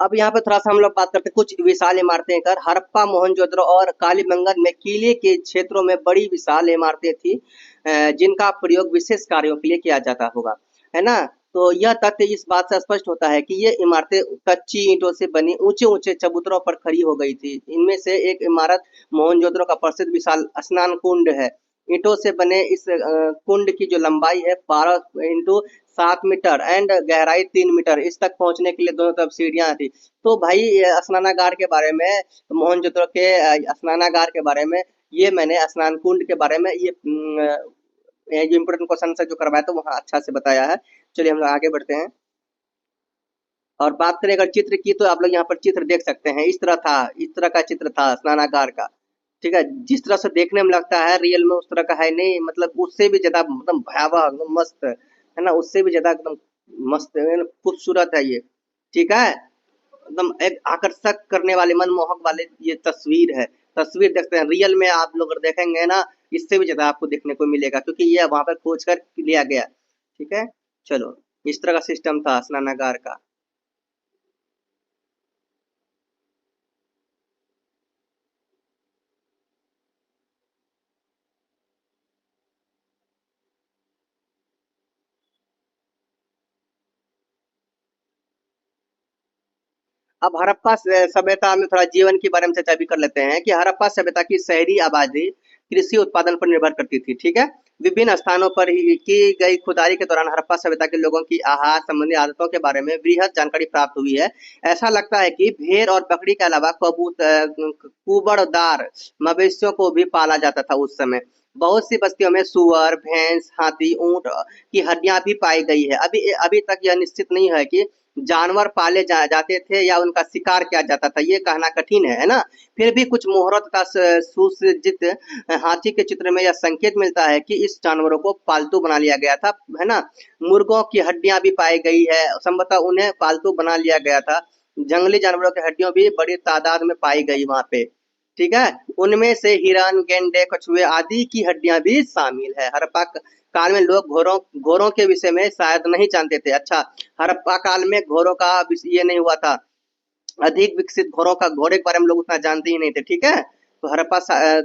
अब यहाँ पे थोड़ा सा हम लोग बात करते हैं कुछ विशाल इमारतें कर। हड़प्पा, मोहनजोदड़ो और कालीबंगन में किले के क्षेत्रों में बड़ी विशाल इमारतें थी, जिनका प्रयोग विशेष कार्यों के लिए किया जाता होगा, है ना। तो यह तथ्य इस बात से स्पष्ट होता है कि ये इमारतें कच्ची ईंटों से बनी ऊंचे ऊंचे चबूतरों पर खड़ी हो गई थी। इनमें से एक इमारत मोहनजोदड़ो का प्रसिद्ध विशाल स्नान कुंड है। ईंटों से बने इस कुंड की जो लंबाई है 12 इंटू 7 मीटर एंड गहराई 3 मीटर, इस तक पहुंचने के लिए दोनों तरफ सीढ़ियां थी। तो भाई स्नानागार के बारे में, मोहनजोदड़ो के स्नानागार के बारे में, ये मैंने स्नान कुंड के बारे में ये जो इम्पोर्टेंट क्वेश्चन से जो करवाया तो वहाँ अच्छा से बताया है। चलिए हम लोग आगे बढ़ते हैं और बात करें अगर चित्र की, तो आप लोग यहाँ पर चित्र देख सकते हैं। इस तरह था, इस तरह का चित्र था स्नानागार का। ठीक है, जिस तरह से देखने में लगता है रियल में उस तरह का है नहीं, मतलब उससे भी ज्यादा मतलब भयावह एकदम मस्त है ना, उससे भी ज्यादा एकदम मस्त है, खूबसूरत है ये। ठीक है, एकदम एक आकर्षक करने वाले, मनमोहक वाले ये तस्वीर है। तस्वीर देखते हैं, रियल में आप लोग अगर देखेंगे ना, इससे भी ज्यादा आपको देखने को मिलेगा, क्योंकि ये वहां पर खोज कर लिया गया। ठीक है, चलो, इस तरह का सिस्टम था स्नानागार का। अब हड़प्पा सभ्यता में थोड़ा जीवन के बारे में चर्चा भी कर लेते हैं कि हड़प्पा सभ्यता की शहरी आबादी कृषि उत्पादन पर निर्भर करती थी। ठीक है, विभिन्न स्थानों पर की गई खुदाई के दौरान हड़प्पा सभ्यता के लोगों की आहार संबंधी आदतों के बारे में वृहद जानकारी प्राप्त हुई है। ऐसा लगता है कि भेड़ और बकरी के अलावा कुबड़दार मवेशियों को भी पाला जाता था उस समय। बहुत सी बस्तियों में सुअर, भैंस, हाथी, ऊंट की हड्डियां भी पाई गई है। अभी अभी तक यह निश्चित नहीं है कि जानवर पाले जाते थे या उनका शिकार किया जाता था, ये कहना कठिन है ना। फिर भी कुछ मोहरत का सुसज्जित हाथी के चित्र में यह संकेत मिलता है कि इस जानवरों को पालतू बना लिया गया था, है ना। मुर्गों की हड्डियां भी पाई गई है, संभवतः उन्हें पालतू बना लिया गया था। जंगली जानवरों की हड्डियां भी बड़ी तादाद में पाई गई वहां पे। ठीक है, उनमें से हिरन, गेंडे, कछुए आदि की हड्डियां भी शामिल है। हड़प्पा काल में लोग घोड़ों घोड़ों के विषय में शायद नहीं जानते थे। अच्छा, हड़प्पा काल में घोड़ों का ये नहीं हुआ था, अधिक विकसित घोड़ों का, घोड़े के बारे में लोग उतना जानते ही नहीं थे। ठीक है, तो हड़प्पा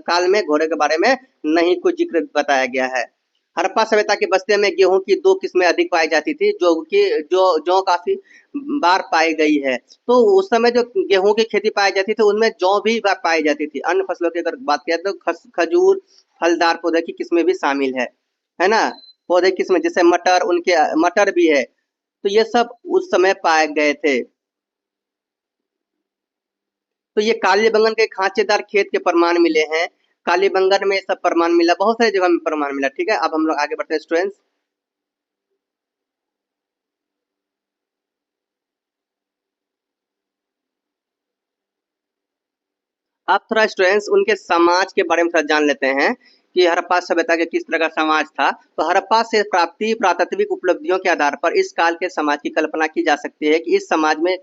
काल में घोड़े के बारे में नहीं कुछ जिक्र बताया गया है। हड़प्पा सभ्यता के बस्ते में गेहूं की दो किस्में अधिक पाई जाती थी, जो कि जो काफी बार पाई गई है। तो उस समय जो गेहूं की खेती पाई जाती थी उनमें जौ भी पाई जाती थी। अन्य फसलों की अगर बात करें तो खजूर, फलदार पौधे की किस्में भी शामिल है ना। पौधे किस्में जैसे मटर, उनके मटर भी है। तो ये सब उस समय पाए गए थे। तो ये कालीबंगन के खांचेदार खेत के प्रमाण मिले हैं। कालीबंगन में सब प्रमाण मिला, बहुत सारी जगह में प्रमाण मिला। ठीक है, अब हम लोग आगे बढ़ते हैं स्टूडेंट्स। अब थोड़ा स्टूडेंट्स उनके समाज के बारे में थोड़ा जान लेते हैं कि हड़प्पा सभ्यता के किस तरह का समाज था। तो हड़प्पा से प्राप्ति पुरातात्विक उपलब्धियों के आधार पर इस काल के समाज की कल्पना की जा सकती है कि इस समाज में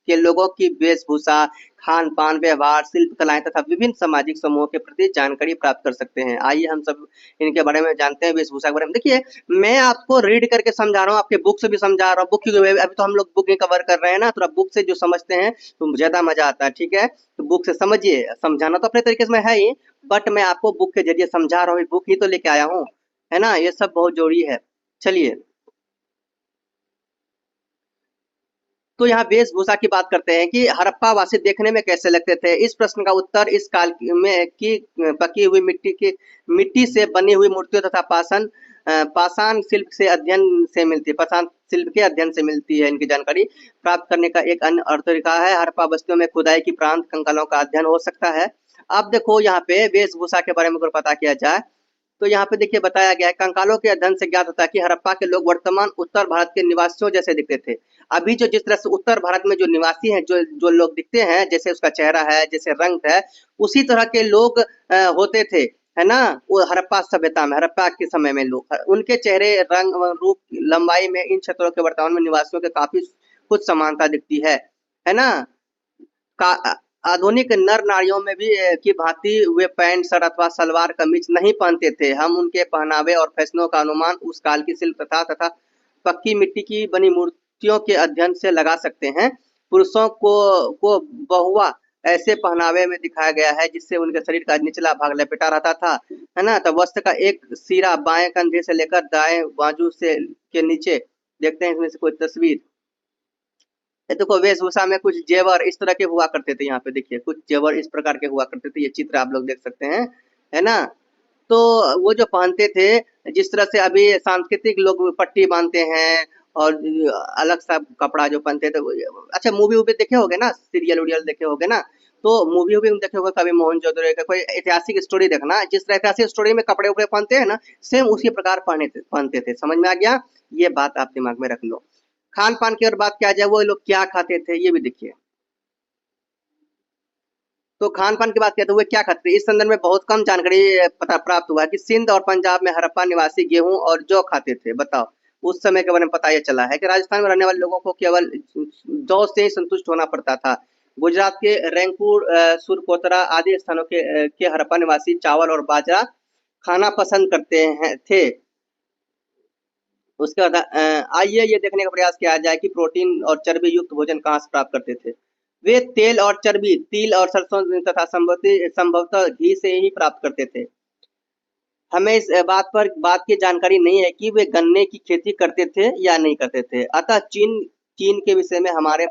के लोगों की वेशभूषा, खान पान, व्यवहार, शिल्प कलाएं तथा विभिन्न सामाजिक समूहों के प्रति जानकारी प्राप्त कर सकते हैं। आइए हम सब इनके बारे में जानते हैं, वेशभूषा के बारे में। देखिए, मैं आपको रीड करके समझा रहा हूँ, आपके बुक से भी समझा रहा हूँ। बुक की अभी तो हम लोग बुक ही कवर कर रहे हैं ना, थोड़ा बुक से जो समझते हैं तो ज्यादा मजा आता है। ठीक है, तो बुक से समझिए, समझाना तो अपने तरीके से मैं है ही, बट मैं आपको बुक के जरिए समझा रहा हूँ, बुक ही तो लेके आया हूँ, है ना। ये सब बहुत जरूरी है। चलिए, तो यहाँ वेशभूषा की बात करते हैं कि हड़प्पा वासी देखने में कैसे लगते थे। इस प्रश्न का उत्तर इस काल में की पकी हुई मिट्टी से बनी हुई मूर्तियों तथा पाषाण शिल्प से अध्ययन से मिलती है। पाषाण शिल्प के अध्ययन से मिलती है इनकी जानकारी प्राप्त करने का। एक अन्य और तरीका है हड़प्पा बस्तियों में खुदाई की प्रांत कंकालों का अध्ययन हो सकता है। अब देखो यहाँ पे वेशभूषा के बारे में अगर पता किया जाए, तो यहाँ पे देखिए बताया गया है, कंकालों के अध्ययन से ज्ञात होता है कि हड़प्पा के लोग वर्तमान उत्तर भारत के निवासियों जैसे दिखते थे। अभी जो जिस तरह से उत्तर भारत में जो निवासी हैं, जो जो लोग दिखते हैं, जैसे उसका चेहरा है, जैसे रंग है, उसी तरह के लोग होते थे। है ना। वो हड़प्पा सभ्यता में, हड़प्पा के समय में लोग, उनके चेहरे, रंग, रूप, लंबाई में इन क्षेत्रों के वर्तमान में निवासियों के काफी कुछ समानता दिखती है ना। का आधुनिक नर नारियों में भी की भांति वे पैंट शर्ट अथवा सलवार कमीज नहीं पहनते थे। हम उनके पहनावे और फैशनों का अनुमान उस काल की शिल्प प्रथा तथा पक्की मिट्टी की बनी मूर्तियों के अध्ययन से लगा सकते हैं। पुरुषों को बहुआ ऐसे पहनावे में दिखाया गया है जिससे उनके शरीर का निचला भाग लपेटा रहता था, है ना। तो वस्त्र का एक सिरा बाएं कंधे से लेकर दाएं बाजू से के नीचे, देखते हैं इसमें से कोई तस्वीर। ये देखो वेशभूषा में कुछ जेवर इस तरह के हुआ करते थे, यहाँ पे देखिए कुछ जेवर इस प्रकार के हुआ करते थे, ये चित्र आप लोग देख सकते हैं, है ना। तो वो जो पहनते थे, जिस तरह से अभी सांस्कृतिक लोग पट्टी बांधते हैं और अलग सा कपड़ा जो पहनते थे अच्छा मूवी वूवी देखे होगे ना, सीरियल उरियल देखे होगे ना, तो मूवी वूवी में देखे होगे कभी मोहनजोदड़ो का कोई ऐतिहासिक स्टोरी देखना, जिस तरह ऐतिहासिक स्टोरी में कपड़े उपड़े पहनते हैं ना, सेम उसी प्रकार पहनते थे। समझ में आ गया, ये बात आप दिमाग में रख लो। खान पान की और बात किया जाए, वो लोग क्या खाते थे ये भी देखिए। तो खान पान की बात किया तो वे क्या खाते थे, इस संदर्भ में बहुत कम जानकारी पता प्राप्त हुआ है कि सिंध और पंजाब में हड़प्पा निवासी गेहूं और जौ खाते थे। बताओ, उस समय के बारे में पता ये चला है कि राजस्थान में रहने वाले लोगों को केवल जौ से ही संतुष्ट होना पड़ता था। गुजरात के रैंकपुर, सुरकोतरा आदि स्थानों के हड़प्पा निवासी चावल और बाजरा खाना पसंद करते हैं थे। उसके बाद आइए ये देखने का प्रयास किया जाए कि प्रोटीन और चर्बी युक्त भोजन कहाँ से प्राप्त करते थे। वे तेल और चर्बी तिल और सरसों तथा संभवतः घी से ही प्राप्त करते थे। हमें इस बात की जानकारी नहीं है कि वे गन्ने की खेती करते थे या नहीं करते थे। अतः चीन के विषय में हमारे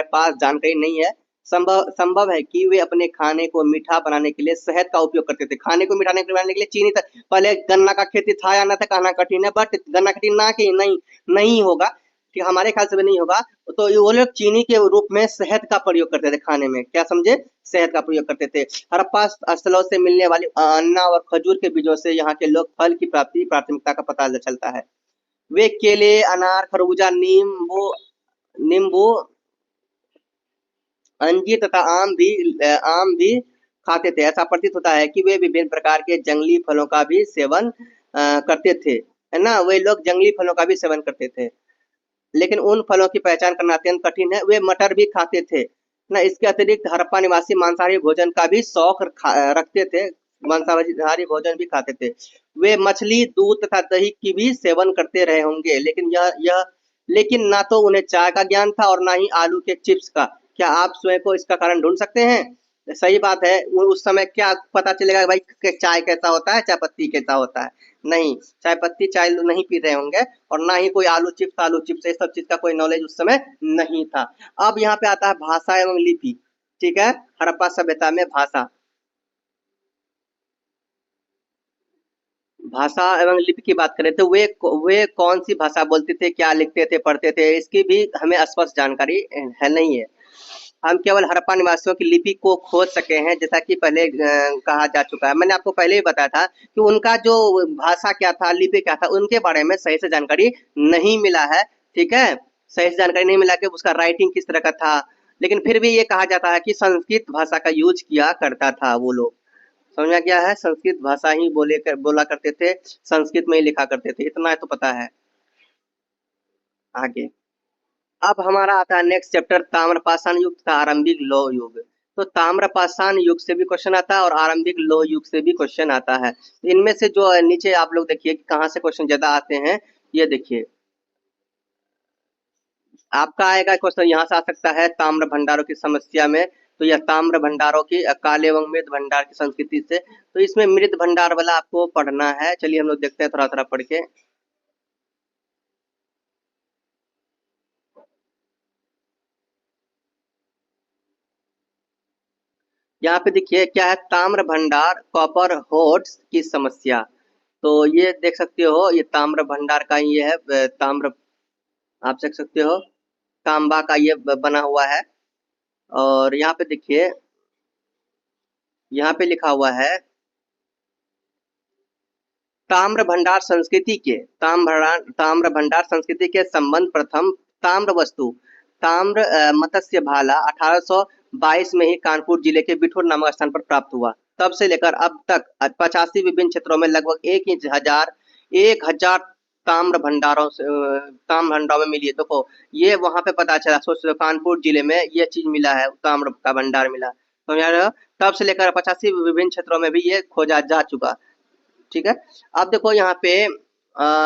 पास जानकारी नहीं है। संभव है कि वे अपने खाने को मीठा बनाने के लिए शहद का उपयोग करते थे। खाने को मीठा बनाने के लिए चीनी तक पहले गन्ना का खेती था या ना था कहना कठिन है, बट गन्ना खेती ना कि नहीं होगा कि हमारे ख्याल से भी नहीं होगा। तो वो लोग चीनी के रूप में शहद का प्रयोग करते थे खाने में, क्या समझे, शहद का प्रयोग करते थे। हड़प्पा स्थलों से मिलने वाली अन्ना और खजूर के बीजों से यहाँ के लोग फल की प्राथमिकता का पता चलता है। वे केले, अनार, खरबूजा, नींबू, अंजीर तथा आम भी खाते थे। ऐसा प्रतीत होता है कि वे विभिन्न प्रकार के जंगली फलों का भी सेवन करते थे, है ना। वे लोग जंगली फलों का भी सेवन करते थे, लेकिन उन फलों की पहचान करना अत्यंत कठिन है। वे मटर भी खाते थे ना। इसके अतिरिक्त हड़प्पा निवासी मांसाहारी भोजन का भी शौक रखते थे, मांसाहारी भोजन भी खाते थे। वे मछली, दूध तथा दही की भी सेवन करते रहे होंगे, लेकिन ना तो उन्हें चाय का ज्ञान था और ना ही आलू के चिप्स का। क्या आप स्वयं को इसका कारण ढूंढ सकते हैं। सही बात है, उस समय क्या पता चलेगा भाई कि चाय कैसा होता है, चाय पत्ती कैसा होता है, नहीं, चाय पत्ती चाय नहीं पी रहे होंगे, और ना ही कोई आलू चिप्स ये सब चीज का कोई नॉलेज उस समय नहीं था। अब यहाँ पे आता है भाषा एवं लिपि, ठीक है। हड़प्पा सभ्यता में भाषा एवं लिपि की बात करें तो वे कौन सी भाषा बोलते थे, क्या लिखते थे, पढ़ते थे, इसकी भी हमें स्पष्ट जानकारी है नहीं है। हम केवल हड़प्पा निवासियों की लिपि को खोज सके हैं, जैसा कि पहले कहा जा चुका है। मैंने आपको पहले ही बताया था कि उनका जो भाषा क्या था, लिपि क्या था, उनके बारे में सही से जानकारी नहीं मिला है, ठीक है। सही से जानकारी नहीं मिला कि उसका राइटिंग किस तरह का था, लेकिन फिर भी ये कहा जाता है कि संस्कृत भाषा का यूज किया करता था वो लोग। समझ में क्या है, संस्कृत भाषा ही बोला करते थे, संस्कृत में ही लिखा करते थे, इतना तो पता है। आगे अब हमारा आता है नेक्स्ट चैप्टर, ताम्रपाषाण युग तथा आरंभिक लौह युग। तो ताम्रपाषाण युग से भी क्वेश्चन आता है और आरंभिक लौह युग से भी क्वेश्चन आता है। इनमें से जो नीचे आप लोग देखिए कि कहाँ से क्वेश्चन ज्यादा आते हैं, ये देखिए आपका आएगा क्वेश्चन, यहाँ से आ सकता है ताम्र भंडारों की समस्या में। तो यह ताम्र भंडारों की काले एवं मृद भंडार की संस्कृति से, तो इसमें मृद भंडार वाला आपको पढ़ना है। चलिए हम लोग देखते हैं थोड़ा थोड़ा पढ़ के। यहाँ पे देखिए क्या है, ताम्र भंडार कॉपर होर्ड्स की समस्या। तो ये देख सकते हो, ये ताम्र भंडार का ये है, ताम्र आप देख सकते हो, तांबा का ये बना हुआ है। और यहाँ पे देखिए, यहाँ पे लिखा हुआ है ताम्र भंडार संस्कृति के संबंध प्रथम ताम्र वस्तु ताम्र मत्स्य भाला 1822 में ही कानपुर जिले के बिठूर नामक स्थान पर प्राप्त हुआ। तब से लेकर अब तक 85 विभिन्न क्षेत्रों में लगभग 1,000 ताम्र भंडारों में मिली है। देखो ये वहां पे पता चला, सोच लो कानपुर जिले में ये चीज मिला है, ताम्र का भंडार मिला। तो यार तब से लेकर 85 विभिन्न क्षेत्रों में भी ये खोजा जा चुका। ठीक है, अब देखो यहाँ पे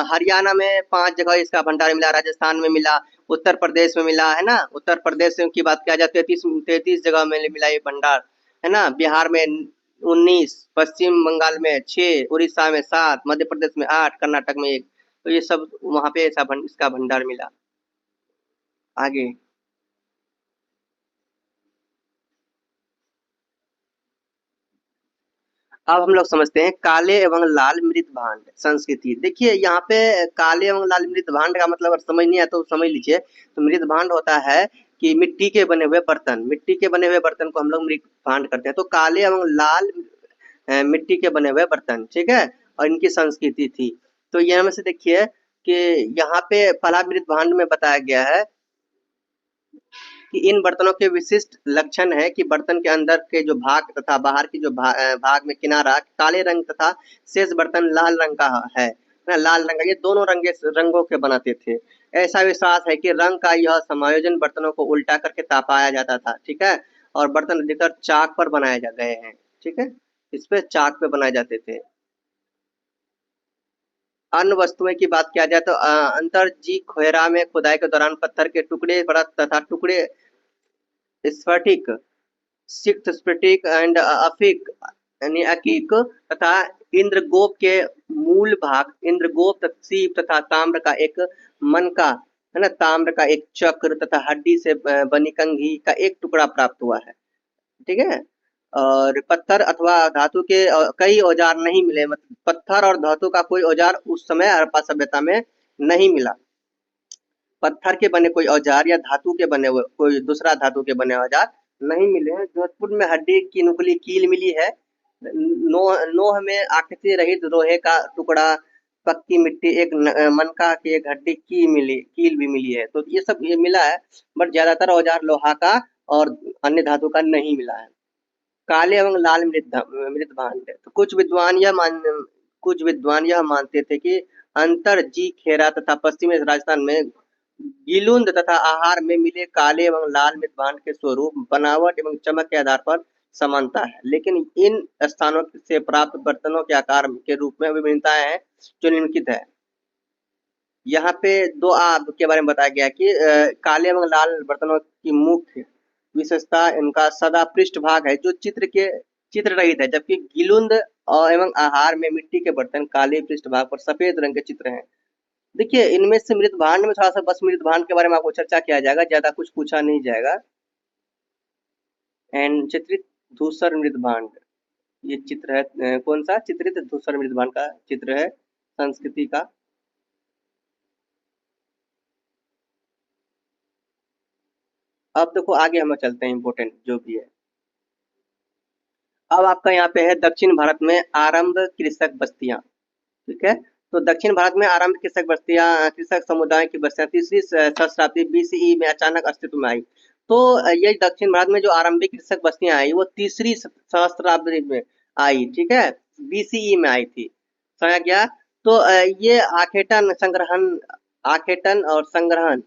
हरियाणा में 5 जगह इसका भंडार मिला, राजस्थान में मिला, उत्तर प्रदेश में मिला, है ना। उत्तर प्रदेश की बात किया जाए 33 जगह में मिला ये भंडार, है ना। बिहार में 19, पश्चिम बंगाल में 6, उड़ीसा में 7, मध्य प्रदेश में 8, कर्नाटक में 1। तो ये सब वहां पे इसका भंडार मिला। आगे अब हम लोग समझते हैं काले एवं लाल मृत भांड संस्कृति। देखिए यहाँ पे काले एवं लाल मृत भांड का मतलब अगर समझ नहीं आया तो समझ लीजिए। तो मृत भांड होता है कि मिट्टी के बने हुए बर्तन, मिट्टी के बने हुए बर्तन को हम लोग मृत भांड करते हैं। तो काले एवं लाल मिट्टी के बने हुए बर्तन, ठीक है, और इनकी संस्कृति थी। तो यहाँ में से देखिए कि यहाँ पे पहला मृत भांड में बताया गया है कि इन बर्तनों के विशिष्ट लक्षण है कि बर्तन के अंदर के जो भाग तथा बाहर की जो भाग में किनारा काले रंग तथा शेष बर्तन लाल रंग का है ना, लाल रंग का। ये दोनों रंगों के बनाते थे। ऐसा विश्वास है कि रंग का यह समायोजन बर्तनों को उल्टा करके तापाया जाता था, ठीक है। और बर्तन अधिकतर चाक पर बनाए जा गए हैं, ठीक है, इस पे चाक पे बनाए जाते थे। अन्य वस्तुएं की बात किया जाए तो अंतरजी खोयरा में खुदाई के दौरान पत्थर के टुकड़े परत तथा टुकड़े स्फटिक, सिक्त स्फटिक एंड अफिक यानी अकीक तथा इंद्रगोप के मूल भाग, इंद्रगोप सीप तथा ताम्र का एक मनका, है ना, ताम्र का एक चक्र तथा हड्डी से बनी कंघी का एक टुकड़ा प्राप्त हुआ है, ठीक है। और पत्थर अथवा धातु के कई औजार नहीं मिले, मतलब पत्थर और धातु का कोई औजार उस समय हड़प्पा सभ्यता में नहीं मिला। पत्थर के बने कोई औजार या धातु के बने हुए कोई दूसरा धातु के बने औजार नहीं मिले हैं। जोधपुर में हड्डी की नुकीली कील मिली है। नोह में आकृति रहित लोहे का टुकड़ा, पक्की मिट्टी, एक मनका की एक हड्डी की मिली, कील भी मिली है। तो ये सब ये मिला है, बट ज्यादातर औजार लोहा का और अन्य धातु का नहीं मिला है। काले एवं लाल मृत भांड। तो कुछ विद्वान यह मानते थे कि अंतर जी खेरा तथा पश्चिमी राजस्थान में गिलुंद तथा आहार में मिले काले एवं लाल मृत भांड के स्वरूप, बनावट एवं चमक के आधार पर समानता है, लेकिन इन स्थानों से प्राप्त बर्तनों के आकार के रूप में विभिन्नताएं हैं जो निम्नलिखित है। यहाँ पे दो आब के बारे में बताया गया कि काले एवं लाल बर्तनों की मुख्य विशेषता इनका सदा पृष्ठ भाग है जो चित्र रहित है, जबकि गिलुंद और एवं आहार में मिट्टी के बर्तन काले पृष्ठ भाग पर सफेद रंग के चित्र हैं। देखिए इनमें से मृत भांड में थोड़ा सा बस मृत भांड के बारे में आपको चर्चा किया जाएगा, ज्यादा कुछ पूछा नहीं जाएगा। एंड चित्रित धूसर मृत भांड, ये चित्र है कौन सा, चित्रित धूसर मृत भांड का चित्र है संस्कृति का। अब देखो आगे हम चलते हैं, इम्पोर्टेंट जो भी है। अब आपका यहाँ पे है दक्षिण भारत में आरंभ कृषक बस्तियां, ठीक है। तो दक्षिण भारत में आरंभ कृषक बस्तियां, कृषक समुदाय की बस्तियां तीसरी सहस्राब्दी बीसीई में अचानक अस्तित्व में आई। तो ये दक्षिण भारत में जो आरंभिक कृषक बस्तियां आई वो तीसरी सहस्राब्दी में आई, ठीक है, बीसीई में आई थी, समझा गया। तो ये आखेटन और संग्रहण,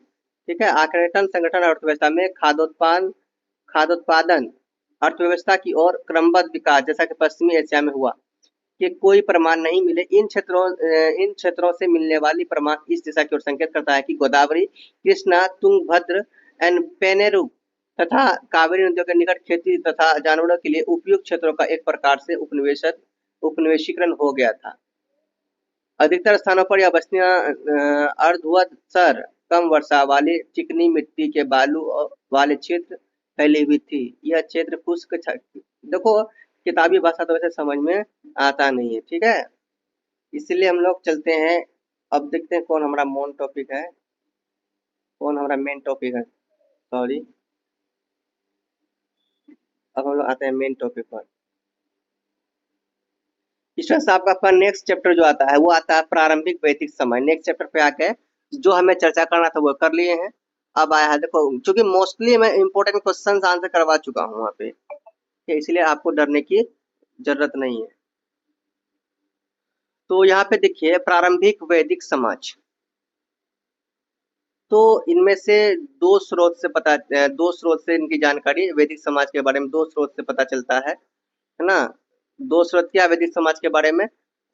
ठीक है, आखेटन संगठन अर्थव्यवस्था में खाद्योत्पादन अर्थव्यवस्था की ओर क्रमबद्ध विकास जैसा कि पश्चिमी एशिया में हुआ के कोई प्रमाण नहीं मिले। इन क्षेत्रों से मिलने वाली प्रमाण इस दिशा की ओर संकेत करता है कि गोदावरी, कृष्णा, तुंगभद्र एंड पेनेरू तथा कावेरी नदियों के निकट खेती तथा जानवरों के लिए उपयुक्त क्षेत्रों का एक प्रकार से उपनिवेशीकरण हो गया था। अधिकतर स्थानों पर यह बस्तियां अर्धवत्सर कम वर्षा वाले चिकनी मिट्टी के बालू वाले क्षेत्र फैली हुई थी। यह क्षेत्र खुश्क, देखो किताबी भाषा तो वैसे समझ में आता नहीं है, ठीक है, इसलिए हम लोग चलते हैं। अब देखते हैं कौन हमारा मेन टॉपिक है, कौन हमारा मेन टॉपिक है, सॉरी। अब हम लोग आते हैं मेन टॉपिक पर। ईश्वर साहब का आपका नेक्स्ट चैप्टर जो आता है वो आता है प्रारंभिक वैदिक समय। नेक्स्ट चैप्टर पे आके जो हमें चर्चा करना था वो कर लिए हैं। अब आया है, देखो क्योंकि मोस्टली मैं इंपॉर्टेंट क्वेश्चन आंसर करवा चुका हूँ वहाँ पे, इसलिए आपको डरने की जरूरत नहीं है। तो यहाँ पे देखिए प्रारंभिक वैदिक समाज, तो इनमें से दो स्रोत से इनकी जानकारी वैदिक समाज के बारे में दो स्रोत से पता चलता है ना। दो स्रोत क्या वैदिक समाज के बारे में?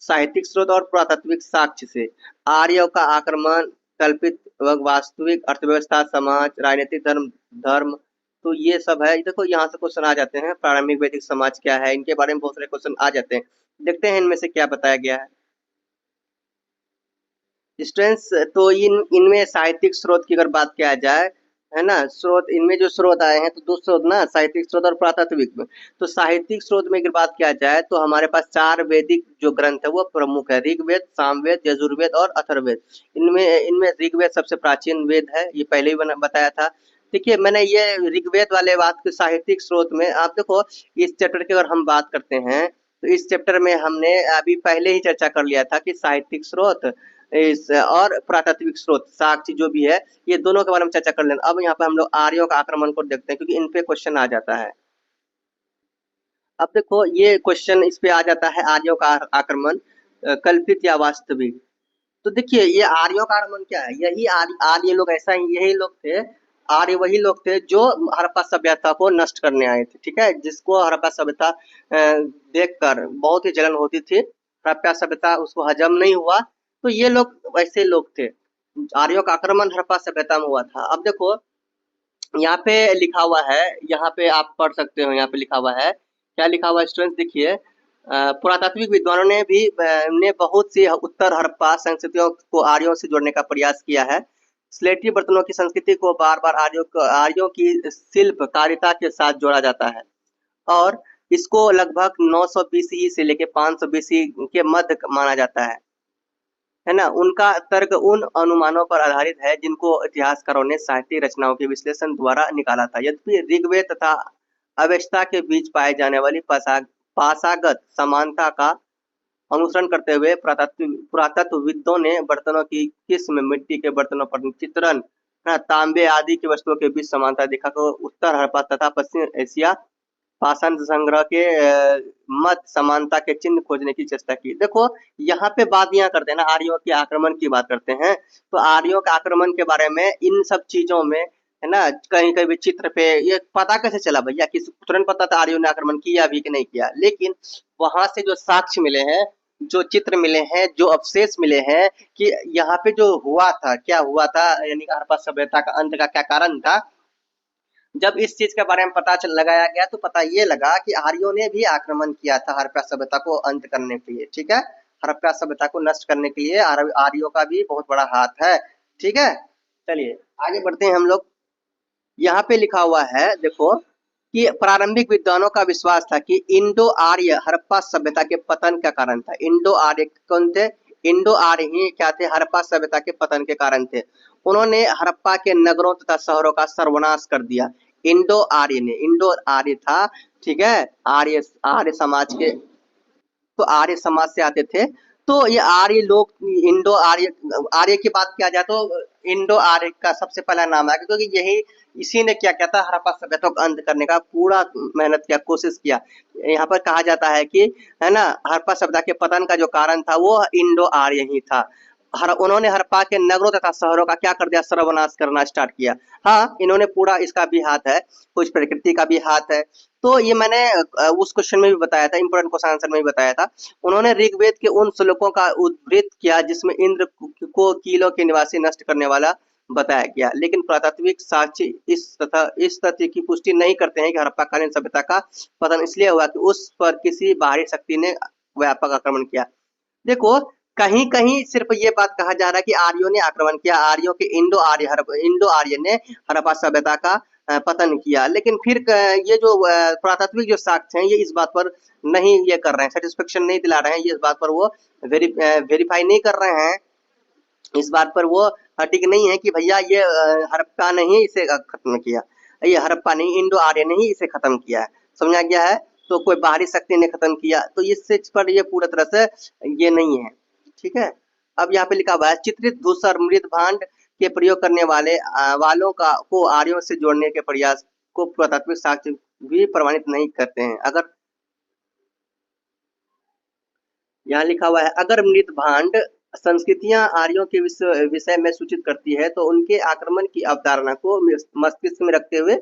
साहित्यिक स्रोत और पुरातात्विक साक्ष्य से। आर्यों का आक्रमण, कल्पित व वास्तविक अर्थव्यवस्था, समाज, राजनीतिक धर्म धर्म तो ये सब है। देखो यहाँ से क्वेश्चन आ जाते हैं, प्रारंभिक वैदिक समाज क्या है, इनके बारे में बहुत सारे क्वेश्चन आ जाते हैं। देखते हैं इनमें से क्या बताया गया है। स्ट्रेंथ, तो इनमें साहित्यिक स्रोत की अगर बात किया जाए, है ना, स्रोत इनमें जो स्रोत आए हैं तो दो स्रोत ना, साहित्यिक स्रोत और पुरातात्विक में। तो साहित्यिक स्रोत में अगर बात किया जाए तो हमारे पास चार वैदिक जो ग्रंथ है वो प्रमुख है, ऋग्वेद, सामवेद, यजुर्वेद और अथर्ववेद। इनमें इनमें ऋग्वेद सबसे प्राचीन वेद है, ये पहले ही बताया था। देखिए मैंने ये ऋग्वेद वाले बात के साहित्यिक स्रोत में, आप देखो इस चैप्टर की अगर हम बात करते हैं तो इस चैप्टर में हमने अभी पहले ही चर्चा कर लिया था कि साहित्यिक स्रोत इस और पुरातात्विक स्रोत साक्ष्य जो भी है, ये दोनों के बारे में चर्चा कर लेना। अब यहाँ पे हम लोग आर्यों का आक्रमण को देखते हैं क्योंकि इन पे क्वेश्चन आ जाता है। अब देखो ये क्वेश्चन इस पे आ जाता है, आर्यों का आक्रमण कल्पित या वास्तविक। तो देखिए ये आर्यों का आक्रमण क्या है, यही आर्य लोग ऐसा ही, यही लोग थे, आर्य वही लोग थे जो हड़प्पा सभ्यता को नष्ट करने आए थे, ठीक है, जिसको हड़प्पा सभ्यता देखकर बहुत ही जलन होती थी, हड़प्पा सभ्यता उसको हजम नहीं हुआ, तो ये लोग वैसे लोग थे। आर्यों का आक्रमण हड़प्पा सभ्यता में हुआ था। अब देखो यहाँ पे लिखा हुआ है, यहाँ पे आप पढ़ सकते हो, यहाँ पे लिखा हुआ है, क्या लिखा हुआ है स्टूडेंट्स देखिए, पुरातात्विक विद्वानों ने भी ने बहुत सी उत्तर हड़प्पा संस्कृतियों को आर्यों से जोड़ने का प्रयास किया है। स्लेटी बर्तनों की संस्कृति को बार बार आर्यों की शिल्प कारिता के साथ जोड़ा जाता है और इसको लगभग 900 बीसी से लेके 500 बीसी के मध्य माना जाता है ना। उनका तर्क उन अनुमानों पर आधारित है जिनको इतिहासकारों ने साहित्यिक रचनाओं के विश्लेषण द्वारा निकाला था। यद्यपि ऋग्वेद तथा अवेस्ता के बीच पाए जाने वाली पाशागत समानता का अनुसरण करते हुए पुरातत्वविदों ने बर्तनों की किस्म, मिट्टी के बर्तनों पर चित्रण, तांबे आदि की वस्तुओं के बीच समानता देखा। तो उत्तर हड़प्पा तथा पश्चिम एशिया पाषाण संग्रह के मत समानता के चिन्ह खोजने की चेष्टा की। देखो यहाँ पे बात यहाँ करते हैं ना, आर्यों के आक्रमण की बात करते हैं, तो आर्यों के आक्रमण के बारे में इन सब चीजों में, है ना, कहीं कहीं भी चित्र पे ये पता कैसे चला भैया, किसी तुरंत पता था आर्यों ने आक्रमण किया भी कि नहीं किया, लेकिन वहां से जो साक्ष्य मिले हैं, जो चित्र मिले हैं, जो अवशेष मिले हैं कि यहाँ पे जो हुआ था, क्या हुआ था, यानी हड़प्पा सभ्यता का अंत का क्या कारण था, जब इस चीज के बारे में पता चल लगाया गया तो पता ये लगा कि आर्यों ने भी आक्रमण किया था हड़प्पा सभ्यता को अंत करने के लिए, ठीक है, हड़प्पा सभ्यता को नष्ट करने के लिए आर्यों का भी बहुत बड़ा हाथ है, ठीक है। चलिए आगे बढ़ते हैं हम लोग। यहाँ पे लिखा हुआ है देखो कि प्रारंभिक विद्वानों का विश्वास था कि इंडो आर्य हड़प्पा सभ्यता के पतन का कारण था। इंडो आर्य कौन थे? इंडो आर्य ही क्या थे? हड़प्पा सभ्यता के पतन के कारण थे। उन्होंने हड़प्पा के नगरों तथा शहरों का सर्वनाश कर दिया। इंडो आर्य ने, इंडो आर्य था, ठीक है, आर्य आर्य समाज के, तो आर्य समाज से आते थे। तो ये आर्य लोग, इंडो आर्य, आर्य की बात किया जाए तो इंडो आर्य का सबसे पहला नाम है, क्योंकि यही इसी ने क्या किया था, हड़प्पा सभ्यता को अंत करने का पूरा मेहनत किया, कोशिश किया। यहाँ पर कहा जाता है कि, है ना, हड़प्पा सभ्यता के पतन का जो कारण था वो इंडो आर्य ही था। उन्होंने हड़प्पा के नगरों तथा शहरों का क्या कर दिया, सर्वनाश करना स्टार्ट किया। हाँ, इन्होंने पूरा, इसका भी हाथ है, कुछ प्रकृति का भी हाथ है। तो ये मैंने उस क्वेश्चन में भी बताया था, इंपोर्टेंट क्वेश्चन आंसर में भी बताया था। उन्होंने ऋग्वेद के उन श्लोकों का उद्धृत किया जिसमें इंद्र को कीलों के निवासी नष्ट करने वाला बताया गया, लेकिन पुरातात्विक साक्ष्य इस तथ्य की पुष्टि नहीं करते हैं कि हड़प्पा कालीन सभ्यता का पतन इसलिए हुआ कि उस पर किसी बाहरी शक्ति ने व्यापक आक्रमण किया। देखो कहीं कहीं सिर्फ ये बात कहा जा रहा है कि आर्यों ने आक्रमण किया, आर्यों के इंडो आर्य ने हड़प्पा सभ्यता का पतन किया, लेकिन फिर ये जो पुरातात्विक जो साक्ष्य हैं ये इस बात पर नहीं ये कर रहे हैं, सेटिस्फेक्शन नहीं दिला रहे हैं, ये इस बात पर वो वेरीफाई नहीं कर रहे हैं, इस बात पर वो टिक नहीं है कि भैया ये हड़प्पा ने ही इसे खत्म किया, ये हड़प्पा नहीं, इंडो आर्य ने ही इसे खत्म किया है, समझा गया है। तो कोई बाहरी शक्ति ने खत्म किया, तो इस चीज पर ये पूरी तरह से ये नहीं है, ठीक है। अब यहाँ पे लिखा हुआ है चित्रित धूसर मृद भांड के प्रयोग करने वालों का को आर्यों से जोड़ने के प्रयास को पुरातात्विक साक्ष्य भी प्रमाणित नहीं करते हैं। अगर यहाँ लिखा हुआ है, अगर मृत भांड संस्कृतियां आर्यों के विषय में सूचित करती है तो उनके आक्रमण की अवधारणा को मस्तिष्क में रखते हुए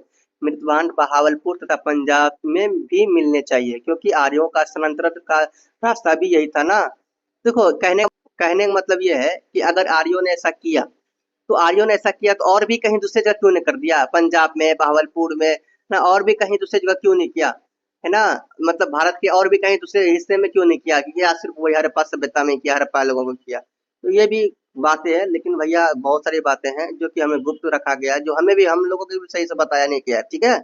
मृत भांड बहावलपुर तथा पंजाब में भी मिलने चाहिए, क्योंकि आर्यों का स्थानांतरण का रास्ता भी यही था ना। देखो, कहने का मतलब ये है कि अगर आर्यों ने ऐसा किया तो आर्यों ने ऐसा किया तो और भी कहीं दूसरी जगह क्यों नहीं कर दिया, पंजाब में, बहावलपुर में ना, और भी कहीं दूसरी जगह क्यों नहीं किया, है ना। मतलब भारत के और भी कहीं दूसरे हिस्से में क्यों नहीं किया, कि या सिर्फ वही हड़प्पा सभ्यता में किया, हड़प्पा लोगों को किया। तो ये भी बातें हैं, लेकिन भैया बहुत सारी बातें हैं जो कि हमें गुप्त रखा गया है, जो हमें भी, हम लोगों को भी सही से बताया नहीं गया, ठीक है।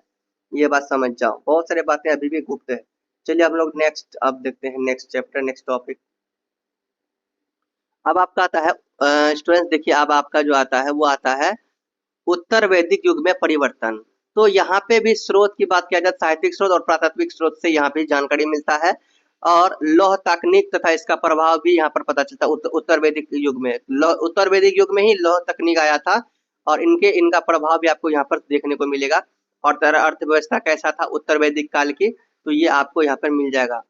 ये बात समझ जाओ, बहुत सारी बातें अभी भी गुप्त है। चलिए हम लोग नेक्स्ट अब देखते हैं, नेक्स्ट चैप्टर, नेक्स्ट टॉपिक। अब आपका आता है स्टूडेंट्स, देखिए अब आपका जो आता है वो आता है उत्तर वैदिक युग में परिवर्तन। तो यहाँ पे भी स्रोत की बात किया जाए, साहित्यिक स्रोत और प्रातात्विक स्रोत से यहाँ पे जानकारी मिलता है, और लौह तकनीक तथा इसका प्रभाव भी यहाँ पर पता चलता है। उत्तर वैदिक युग में, उत्तर वैदिक युग में ही लौह तकनीक आया था, और इनका प्रभाव भी आपको यहाँ पर देखने को मिलेगा। और तरह अर्थव्यवस्था कैसा था उत्तर वैदिक काल की, तो ये आपको यहाँ पर मिल जाएगा।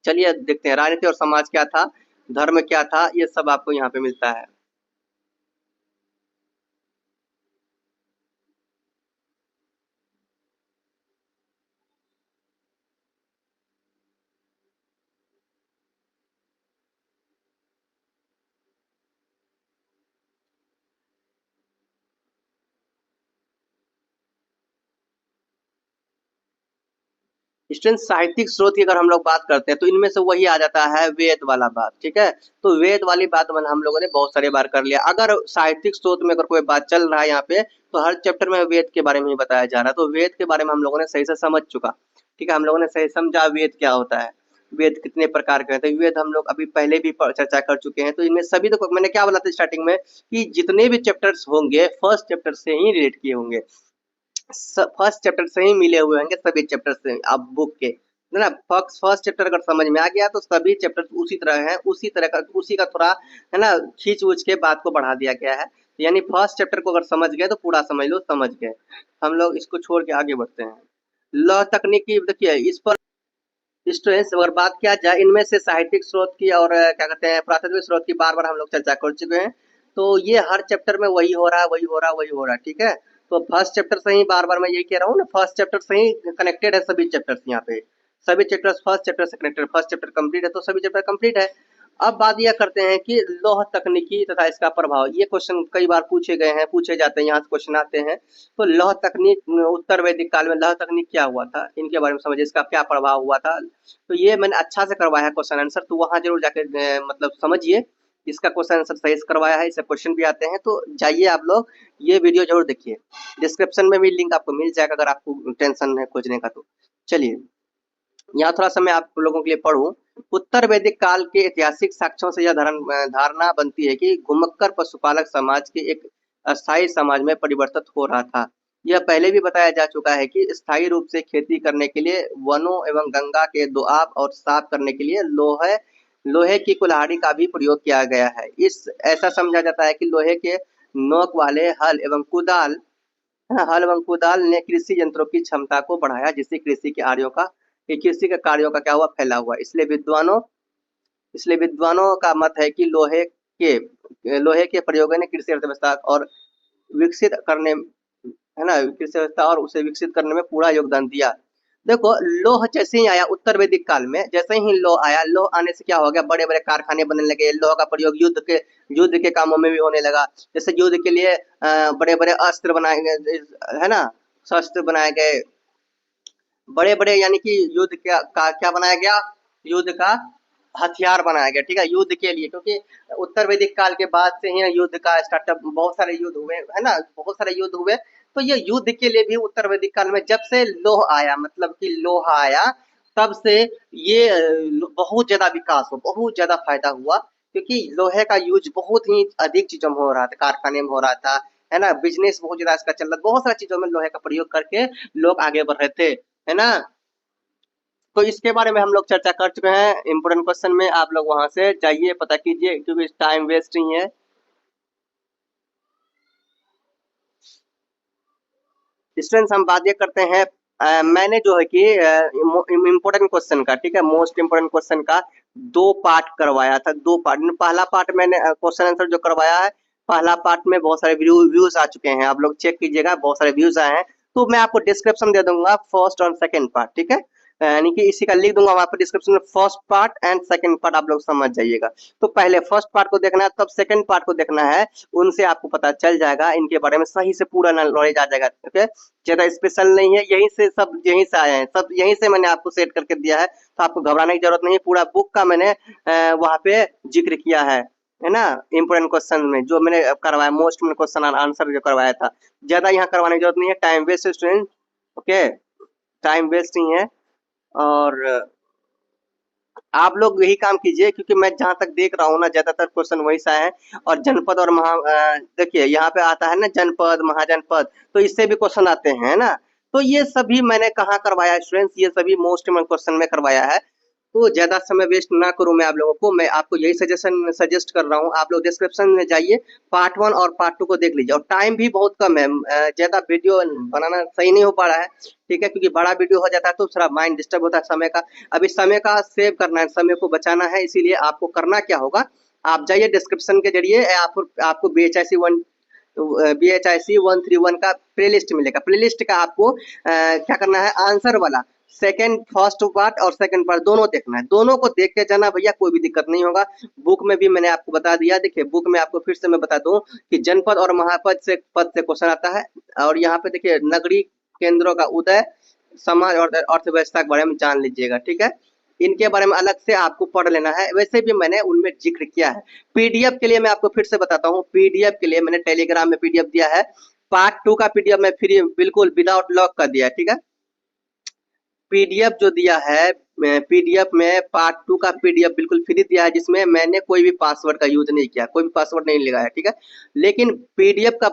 चलिए देखते हैं, राजनीति और समाज क्या था, धर्म क्या था, ये सब आपको यहाँ पे मिलता है। स्टूडेंट, साहित्यिक स्रोत की अगर हम लोग बात करते हैं तो इनमें से वही आ जाता है वेद वाला बात, ठीक है। तो वेद वाली बात हम लोगों ने बहुत सारी बार कर लिया। अगर साहित्यिक स्रोत में अगर कोई बात चल रहा है यहाँ पे, तो हर चैप्टर में वेद के बारे में ही बताया जा रहा है, तो वेद के बारे में हम लोगों ने सही से समझ चुका, ठीक है। हम लोगों ने सही समझा वेद क्या होता है, वेद कितने प्रकार के होते हैं। वेद हम लोग अभी पहले भी चर्चा कर चुके हैं। तो इनमें सभी, तो मैंने क्या बोला था स्टार्टिंग में, कि जितने भी चैप्टर्स होंगे फर्स्ट चैप्टर से ही रिलेट किए होंगे, फर्स्ट चैप्टर से ही मिले हुए होंगे सभी चैप्टर से आप बुक के, है ना। फर्स्ट चैप्टर अगर समझ में आ गया तो सभी चैप्टर उसी तरह है, उसी का थोड़ा, है ना, खींच उच के बात को बढ़ा दिया गया है। यानी फर्स्ट चैप्टर को अगर समझ गए तो पूरा समझ लो, समझ गए। हम लोग इसको छोड़ के आगे बढ़ते हैं। लौह तकनीकी, देखिए इस पर स्टूडेंट्स अगर बात किया जाए, इनमें से साहित्यिक स्रोत की और क्या कहते हैं प्राथमिक स्रोत की बार बार हम लोग चर्चा कर चुके हैं। तो ये हर चैप्टर में वही हो रहा है, वही हो रहा है, वही हो रहा है, ठीक है। तो फर्स्ट चैप्टर से ही बार बार मैं यही कह रहा हूँ ना, फर्स्ट चैप्टर से ही कनेक्टेड है सभी चैप्टर्स यहाँ पे, सभी चैप्टर्स फर्स्ट चैप्टर से कनेक्टेड। फर्स्ट चैप्टर कंप्लीट है तो सभी चैप्टर कंप्लीट है। अब बात यह करते हैं कि लौह तकनीकी तथा इसका प्रभाव, ये क्वेश्चन कई बार पूछे गए हैं, पूछे जाते हैं, यहाँ से क्वेश्चन आते हैं। तो लौह तकनीक उत्तर वैदिक काल में लौह तकनीक क्या हुआ था, इनके बारे में समझिए, इसका क्या प्रभाव हुआ था। तो ये मैंने अच्छा से करवाया है क्वेश्चन आंसर, तो वहां जरूर जाके मतलब समझिए, इसका क्वेश्चन आंसर सही से करवाया है, इससे क्वेश्चन भी आते हैं। तो जाइए आप लोग ये वीडियो जरूर देखिए, डिस्क्रिप्शन में भी लिंक आपको मिल जाएगा अगर आपको टेंशन है खोजने का तो। चलिए यहाँ थोड़ा सा मैं आप लोगों के लिए पढ़ूं। उत्तर वैदिक काल के ऐतिहासिक साक्ष्यों से यह धारणा बनती है कि घुमक्कर पशुपालक समाज के एक अस्थायी समाज में परिवर्तित हो रहा था। यह पहले भी बताया जा चुका है कि स्थायी रूप से खेती करने के लिए वनों एवं गंगा के दोआब और साफ करने के लिए लोहे की कुल्हाड़ी का भी प्रयोग किया गया है। इस ऐसा समझा जाता है कि लोहे के नोक वाले हल एवं कुदाल ने कृषि यंत्रों की क्षमता को बढ़ाया, जिससे कृषि के कार्यों का क्या हुआ, फैला हुआ। इसलिए विद्वानों का मत है कि लोहे के प्रयोग ने कृषि अर्थव्यवस्था और विकसित करने, है ना, कृषि व्यवस्था और उसे विकसित करने में पूरा योगदान दिया। देखो, लोह जैसे ही आया उत्तर वैदिक काल में, जैसे ही लोह आया, लोह आने से क्या हो गया, बड़े बड़े कारखाने बनने लगे, लोह का प्रयोग युद्ध के कामों में भी होने लगा। जैसे युद्ध के लिए बड़े बड़े अस्त्र बनाए गए, है ना, शस्त्र बनाए गए बड़े बड़े, यानी कि युद्ध क्या बनाया गया, युद्ध का हथियार बनाया गया, ठीक है, युद्ध के लिए। क्योंकि उत्तर वैदिक काल के बाद से ही युद्ध का स्टार्टअप, बहुत सारे युद्ध हुए, है ना, बहुत सारे युद्ध हुए। तो ये युद्ध के लिए भी उत्तर वैदिक काल में जब से लोह आया, मतलब कि लोहा आया, तब से ये बहुत ज्यादा विकास हो, बहुत ज्यादा फायदा हुआ। क्योंकि लोहे का यूज बहुत ही अधिक चीजों में हो रहा था, कारखाने में हो रहा था, है ना, बिजनेस बहुत ज्यादा इसका चल रहा था, बहुत सारी चीजों में लोहे का प्रयोग करके लोग आगे बढ़ रहे थे, है ना। तो इसके बारे में हम लोग चर्चा कर चुके हैं। इंपोर्टेंट क्वेश्चन में आप लोग वहां से जाइए, पता कीजिए, क्योंकि टाइम वेस्ट नहीं है। स्टूडेंट्स हम बात ये करते हैं मैंने जो है कि इम्पोर्टेंट क्वेश्चन का, ठीक है, मोस्ट इम्पोर्टेंट क्वेश्चन का दो पार्ट करवाया था। दो पार्ट, पहला पार्ट मैंने क्वेश्चन आंसर जो करवाया है, पहला पार्ट में बहुत सारे व्यूज आ चुके हैं, आप लोग चेक कीजिएगा, बहुत सारे व्यूज आए हैं। तो मैं आपको डिस्क्रिप्शन दे दूंगा फर्स्ट और सेकंड पार्ट, ठीक है, यानी कि इसी का लिख दूंगा वहां पर डिस्क्रिप्शन में, first part and second part आप लोग समझ जाइएगा। तो पहले फर्स्ट पार्ट को देखना है, तब सेकंड पार्ट को देखना है, उनसे आपको पता चल जाएगा, इनके बारे में सही से पूरा नॉलेज आ जाएगा। ठीक है, ज्यादा स्पेशल नहीं है, यहीं से सब, यहीं से आए हैं सब, यहीं से मैंने आपको सेट करके दिया है, तो आपको घबराने की जरूरत नहीं। पूरा बुक का मैंने वहां पे जिक्र किया है ना, इंपोर्टेंट क्वेश्चन में जो मैंने करवाया, मोस्ट क्वेश्चन आंसर जो करवाया था, ज्यादा यहाँ करवाने की जरूरत नहीं है, time waste student, okay, time waste नहीं है। और आप लोग यही काम कीजिए, क्योंकि मैं जहां तक देख रहा हूँ ना, ज्यादातर क्वेश्चन वही से आए हैं। और जनपद और देखिए यहाँ पे आता है ना जनपद महाजनपद, तो इससे भी क्वेश्चन आते हैं ना। तो ये सभी मैंने कहाँ करवाया स्टूडेंट्स, ये सभी मोस्ट इम्पोर्टेंट क्वेश्चन में करवाया है। तो ज्यादा समय वेस्ट ना करूं मैं आप लोगों को, मैं आपको यही सजेस्ट कर रहा हूं, आप लोग डिस्क्रिप्शन में जाइए, पार्ट 1 और पार्ट 2 को देख लीजिए। और टाइम भी बहुत कम है, ज्यादा वीडियो बनाना सही नहीं हो पा रहा है, ठीक है, क्योंकि बड़ा वीडियो हो जाता है तो थोड़ा माइंड डिस्टर्ब होता है समय का। अभी समय का सेव करना है, समय को बचाना है, इसीलिए आपको करना क्या होगा, आप जाइए डिस्क्रिप्शन के जरिए, आपको BHIC 131 का प्लेलिस्ट मिलेगा। प्लेलिस्ट का आपको क्या करना है, आंसर वाला सेकंड, फर्स्ट पार्ट और सेकंड पार्ट दोनों देखना है, दोनों को देख के जाना भैया, कोई भी दिक्कत नहीं होगा। बुक में भी मैंने आपको बता दिया, देखिए बुक में आपको फिर से मैं बता दूं कि जनपद और महापद से पद से क्वेश्चन आता है। और यहाँ पे देखिए नगरीय केंद्रों का उदय, समाज और अर्थव्यवस्था के बारे में जान लीजिएगा, ठीक है, इनके बारे में अलग से आपको पढ़ लेना है, वैसे भी मैंने उनमें जिक्र किया है। पीडीएफ के लिए मैं आपको फिर से बताता हूँ, पीडीएफ के लिए मैंने टेलीग्राम में पीडीएफ दिया है, पार्ट 2 का पीडीएफ मैं फ्री बिल्कुल विदाउट लॉक का दिया है, ठीक है, पीडीएफ जो दिया है, पीडीएफ में पार्ट 2 का पीडीएफ बिल्कुल फ्री दिया है, जिसमें मैंने कोई भी पासवर्ड का यूज नहीं किया, कोई भी पासवर्ड नहीं लगाया, ठीक है। लेकिन पीडीएफ का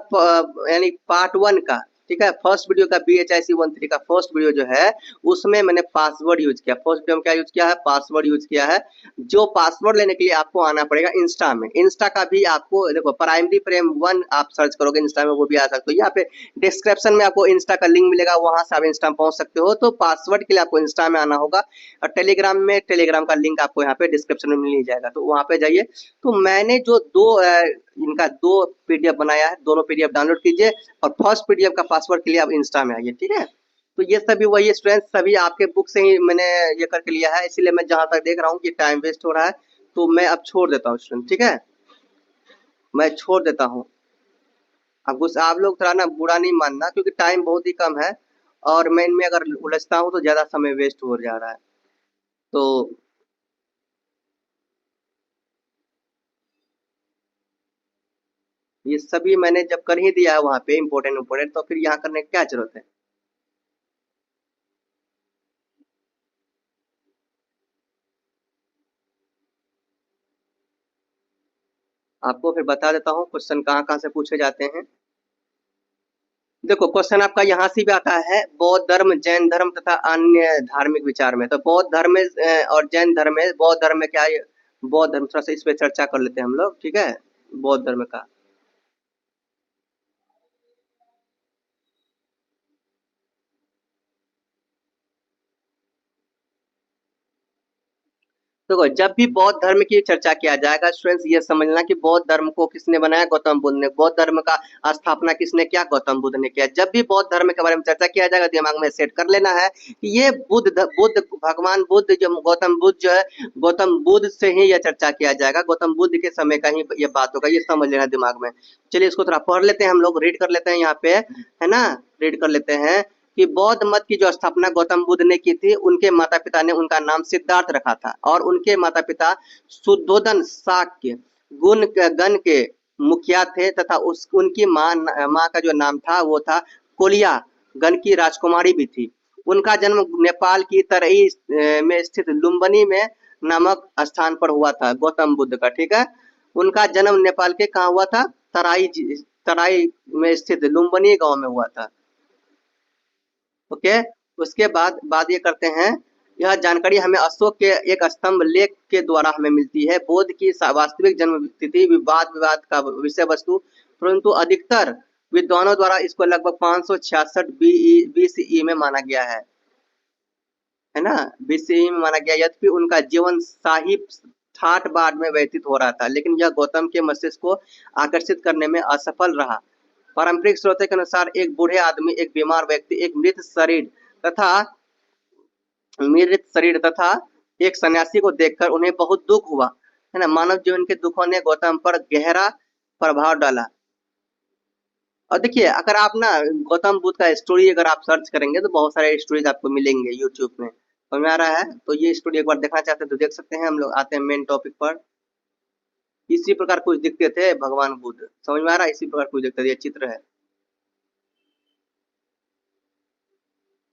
यानी पार्ट 1 का, ठीक है, फर्स्ट वीडियो का BHIC 13 का फर्स्ट वीडियो जो है, उसमें मैंने पासवर्ड यूज किया, फर्स्ट वीडियो में क्या यूज किया है, पासवर्ड यूज किया है। जो पासवर्ड लेने के लिए आपको आना पड़ेगा इंस्टा में, इंस्टा का भी आपको देखो, प्राइमरी प्रेम 1 आप सर्च करोगे इंस्टा में, वो भी आ सकते हो। यहाँ पे डिस्क्रिप्शन में आपको इंस्टा का लिंक मिलेगा, वहां से आप इंस्टा में पहुंच सकते हो। तो पासवर्ड के लिए आपको इंस्टा में आना होगा, और टेलीग्राम में, टेलीग्राम का लिंक आपको यहाँ पे डिस्क्रिप्शन में मिल जाएगा, तो वहां पे जाइए। तो मैंने जो इनका दो पीडीएफ बनाया है, दोनों पीडीएफ डाउनलोड कीजिए, और फर्स्ट पीडीएफ का पासवर्ड के लिए आप इंस्टा में आइए, ठीक है। तो ये सभी वही स्टूडेंट्स, सभी आपके बुक से ही मैंने ये करके लिया है, इसीलिए मैं जहां तक देख रहा हूँ कि टाइम वेस्ट हो रहा है, तो मैं अब छोड़ देता हूँ स्टूडेंट, ठीक है, मैं छोड़ देता हूँ। अब कुछ आप लोग थोड़ा ना बुरा नहीं मानना, क्योंकि टाइम बहुत ही कम है, और मैं इनमें अगर उलझता हूँ तो ज्यादा समय वेस्ट हो जा रहा है। तो ये सभी मैंने जब कर ही दिया है वहां पे इम्पोर्टेंट इम्पोर्टेंट, तो फिर यहाँ करने की क्या जरूरत है। आपको फिर बता देता हूँ क्वेश्चन कहाँ कहाँ से पूछे जाते हैं। देखो क्वेश्चन आपका यहाँ से भी आता है, बौद्ध धर्म, जैन धर्म तथा अन्य धार्मिक विचार में। तो बौद्ध धर्म में और जैन धर्म में, बौद्ध धर्म में क्या है, बौद्ध धर्म थोड़ा सा इस पे चर्चा कर लेते हैं हम लोग, ठीक है, बौद्ध धर्म का। देखो जब भी बौद्ध धर्म की चर्चा किया जाएगा स्टूडेंट्स, ये समझना कि बौद्ध धर्म को किसने बनाया, गौतम बुद्ध ने। बौद्ध धर्म का स्थापना किसने किया, गौतम बुद्ध ने किया। जब भी बौद्ध धर्म के बारे में चर्चा किया जाएगा, दिमाग में सेट कर लेना है कि ये बुद्ध भगवान बुद्ध जो गौतम बुद्ध जो है, गौतम बुद्ध से ही यह चर्चा किया जाएगा, गौतम बुद्ध के समय का ही ये बात होगा, ये समझ लेना दिमाग में। चलिए इसको थोड़ा पढ़ लेते हैं, हम लोग रीड कर लेते हैं यहाँ पे, है ना, रीड कर लेते हैं कि बौद्ध मत की जो स्थापना गौतम बुद्ध ने की थी, उनके माता पिता ने उनका नाम सिद्धार्थ रखा था, और उनके माता पिता शुद्धोदन शाक्य गुण गण के मुखिया थे, तथा उनकी माँ का जो नाम था वो था कोलिया गण की राजकुमारी भी थी। उनका जन्म नेपाल की तराई में स्थित लुम्बिनी में नामक स्थान पर हुआ था, गौतम बुद्ध का, ठीक है। उनका जन्म नेपाल के कहाँ हुआ था, तराई में स्थित लुम्बिनी गांव में हुआ था, ओके। उसके बाद बात ये करते हैं, यह जानकारी हमें अशोक के एक स्तंभ लेख के द्वारा हमें मिलती है। बुद्ध की वास्तविक जन्म तिथि विवाद विवाद का विषय वस्तु, परंतु अधिकतर विद्वानों द्वारा इसको लगभग 566 BCE में माना गया है ना, BCE में माना गया। यद्यपि उनका जीवन शाही ठाठ बाट में व्यतीत हो रहा था, लेकिन यह गौतम के मस्तिष्क को आकर्षित करने में असफल रहा। पारंपरिक स्रोतों के अनुसार एक बूढ़े आदमी, एक बीमार व्यक्ति, एक मृत शरीर तथा एक सन्यासी को देखकर उन्हें बहुत दुख हुआ, है ना। मानव जीवन के दुखों ने गौतम पर गहरा प्रभाव डाला। और देखिए, अगर आप ना गौतम बुद्ध का स्टोरी अगर आप सर्च करेंगे तो बहुत सारे स्टोरीज आपको मिलेंगे यूट्यूब में। समझ में आ रहा है? तो ये स्टोरी एक बार देखना चाहते हैं तो देख सकते हैं। हम लोग आते हैं मेन टॉपिक पर। इसी प्रकार कुछ दिखते थे भगवान बुद्ध। समझ में आ रहा है? इसी प्रकार कुछ दिखते थे। ये चित्र है,